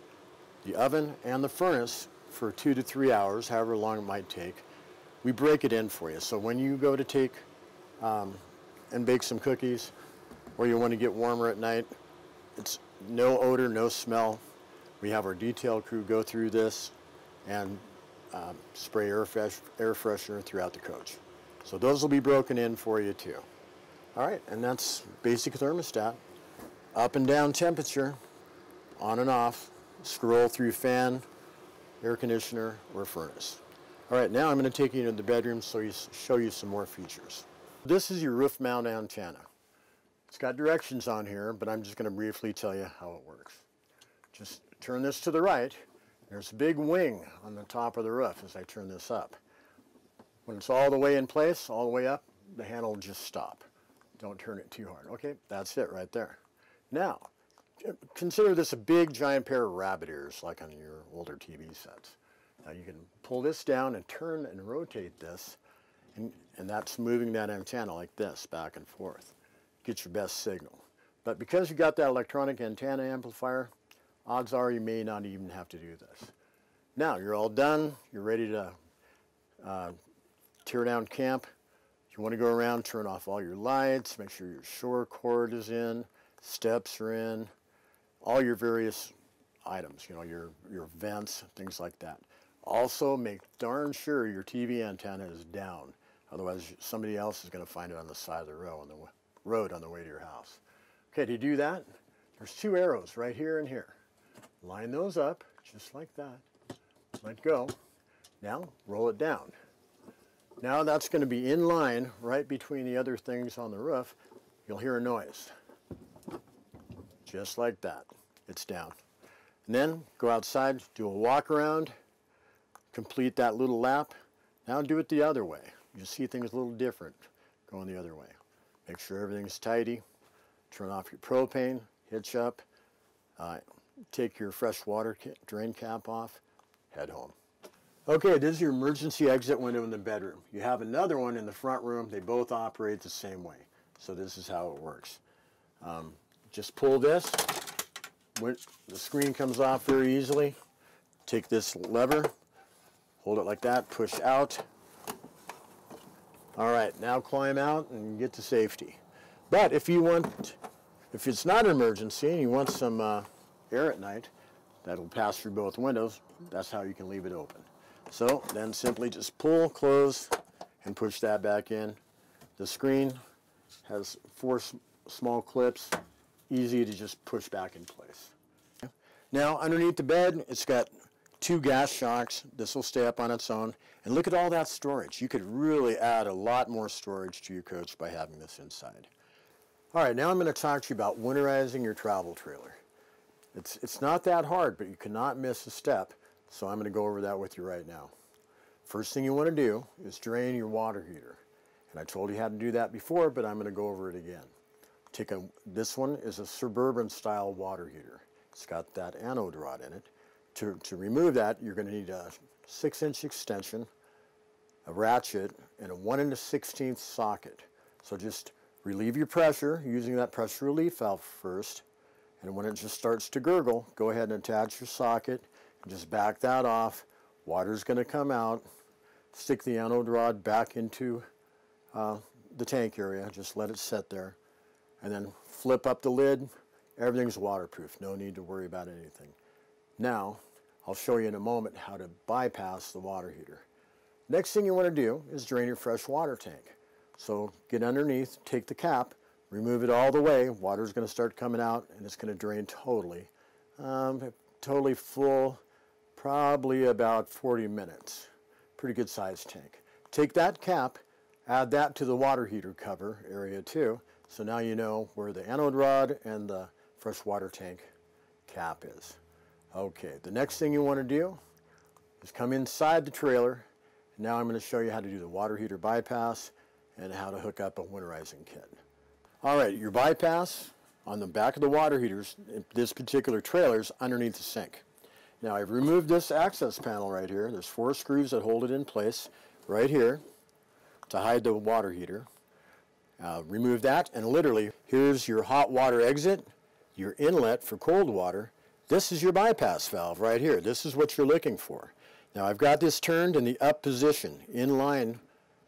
the oven and the furnace for 2 to 3 hours, however long it might take. We break it in for you. So when you go to take and bake some cookies, or you want to get warmer at night, it's no odor, no smell. We have our detail crew go through this and spray air freshener throughout the coach. So those will be broken in for you too. All right, and that's basic thermostat. Up and down temperature, on and off, scroll through fan, air conditioner, or furnace. All right, now I'm going to take you into the bedroom so show you some more features. This is your roof mount antenna. It's got directions on here, but I'm just going to briefly tell you how it works. Just turn this to the right. There's a big wing on the top of the roof as I turn this up. When it's all the way in place, all the way up, the handle will just stop. Don't turn it too hard. Okay, that's it right there. Now, consider this a big giant pair of rabbit ears like on your older TV sets. Now you can pull this down and turn and rotate this, and that's moving that antenna like this, back and forth. Get your best signal. But because you got that electronic antenna amplifier, odds are you may not even have to do this. Now you're all done, you're ready to tear down camp. If you want to go around, turn off all your lights, make sure your shore cord is in, steps are in, all your various items, you know, your vents, things like that. Also make darn sure your TV antenna is down, otherwise somebody else is going to find it on the side of the road on the way to your house. Okay, to do that, there's 2 arrows right here and here. Line those up just like that. Let go. Now roll it down. Now that's going to be in line right between the other things on the roof. You'll hear a noise. Just like that. It's down. And then go outside, do a walk around, complete that little lap. Now do it the other way. You see things a little different going the other way. Make sure everything's tidy. Turn off your propane, hitch up, take your fresh water drain cap off, head home. Okay, this is your emergency exit window in the bedroom. You have another one in the front room. They both operate the same way. So this is how it works. Just pull this. When the screen comes off very easily. Take this lever, hold it like that, push out. All right, now climb out and get to safety. But if it's not an emergency and you want some air at night that'll pass through both windows, that's how you can leave it open. So then simply just pull, close, and push that back in. The screen has 4 small clips, easy to just push back in place. Now underneath the bed, it's got 2 gas shocks. This will stay up on its own. And look at all that storage. You could really add a lot more storage to your coach by having this inside. All right, now I'm going to talk to you about winterizing your travel trailer. It's not that hard, but you cannot miss a step. So I'm going to go over that with you right now. First thing you want to do is drain your water heater. And I told you how to do that before, but I'm going to go over it again. This one is a suburban style water heater. It's got that anode rod in it. To remove that, you're going to need a 6-inch extension, a ratchet, and a 1 16th socket. So just relieve your pressure using that pressure relief valve first. And when it just starts to gurgle, go ahead and attach your socket and just back that off. Water's going to come out. Stick the anode rod back into the tank area. Just let it sit there. And then flip up the lid. Everything's waterproof. No need to worry about anything. Now, I'll show you in a moment how to bypass the water heater. Next thing you want to do is drain your fresh water tank. So get underneath, take the cap, remove it all the way. Water's going to start coming out and it's going to drain totally. Totally full, probably about 40 minutes. Pretty good sized tank. Take that cap, add that to the water heater cover area too. So now you know where the anode rod and the fresh water tank cap is. Okay, the next thing you want to do is come inside the trailer. Now I'm going to show you how to do the water heater bypass and how to hook up a winterizing kit. All right, your bypass on the back of the water heaters, this particular trailer, is underneath the sink. Now I've removed this access panel right here. There's 4 screws that hold it in place right here to hide the water heater. Remove that, and literally here's your hot water exit, your inlet for cold water. This is your bypass valve right here. This is what you're looking for. Now I've got this turned in the up position in line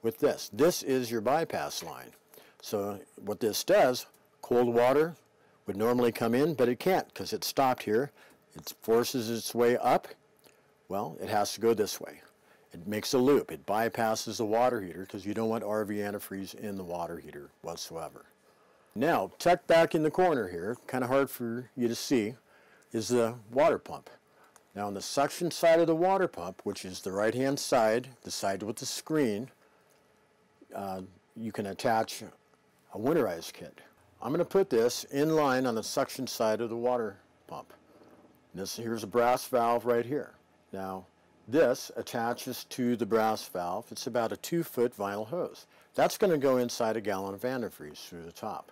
with this. This is your bypass line. So what this does, cold water would normally come in, but it can't because it's stopped here. It forces its way up. Well, it has to go this way. It makes a loop. It bypasses the water heater because you don't want RV antifreeze in the water heater whatsoever. Now, tucked back in the corner here, kind of hard for you to see, is the water pump. Now on the suction side of the water pump, which is the right-hand side, the side with the screen, you can attach a winterized kit. I'm going to put this in line on the suction side of the water pump. Here's a brass valve right here. Now this attaches to the brass valve. It's about a 2-foot vinyl hose. That's going to go inside a gallon of antifreeze through the top.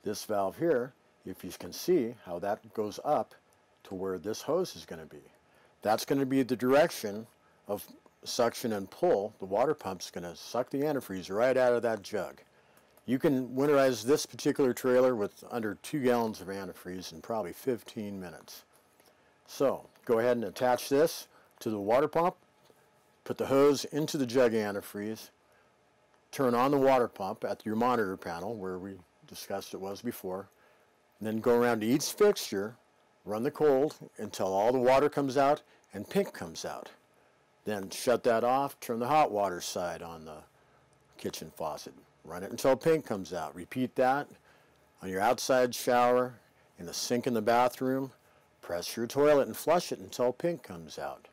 This valve here, if you can see how that goes up to where this hose is going to be. That's going to be the direction of suction and pull. The water pump's going to suck the antifreeze right out of that jug. You can winterize this particular trailer with under 2 gallons of antifreeze in probably 15 minutes. So go ahead and attach this to the water pump, put the hose into the jug antifreeze, turn on the water pump at your monitor panel where we discussed it was before, and then go around to each fixture, run the cold until all the water comes out and pink comes out. Then shut that off, turn the hot water side on the kitchen faucet. Run it until pink comes out. Repeat that on your outside shower, in the sink in the bathroom. Press your toilet and flush it until pink comes out.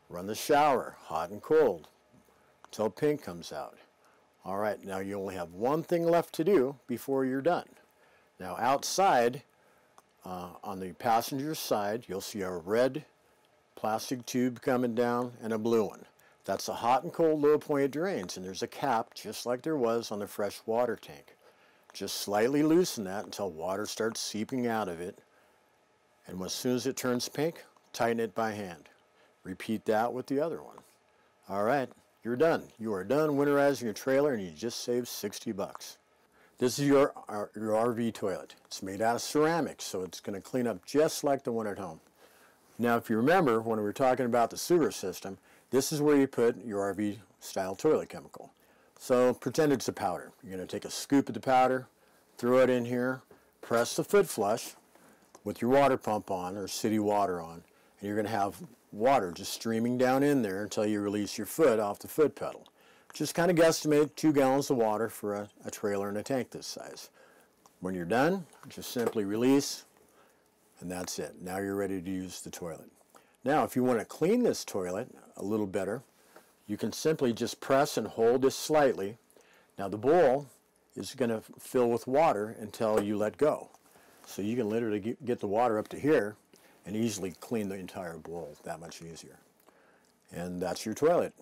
Run the shower, hot and cold, until pink comes out. All right, now you only have one thing left to do before you're done. Now outside, on the passenger side, you'll see a red plastic tube coming down and a blue one. That's a hot and cold low point drains, and there's a cap just like there was on the fresh water tank. Just slightly loosen that until water starts seeping out of it, and as soon as it turns pink, tighten it by hand. Repeat that with the other one. All right, you're done. You are done winterizing your trailer, and you just saved 60 bucks. This is your RV toilet. It's made out of ceramic, so it's going to clean up just like the one at home. Now, if you remember when we were talking about the sewer system, this is where you put your RV style toilet chemical. So pretend it's a powder. You're going to take a scoop of the powder, throw it in here, press the foot flush with your water pump on or city water on, and you're going to have water just streaming down in there until you release your foot off the foot pedal. Just kind of guesstimate 2 gallons of water for a trailer and a tank this size. When you're done, just simply release, and that's it. Now you're ready to use the toilet. Now, if you want to clean this toilet a little better, you can simply just press and hold this slightly. Now the bowl is going to fill with water until you let go. So you can literally get the water up to here and easily clean the entire bowl that much easier. And that's your toilet.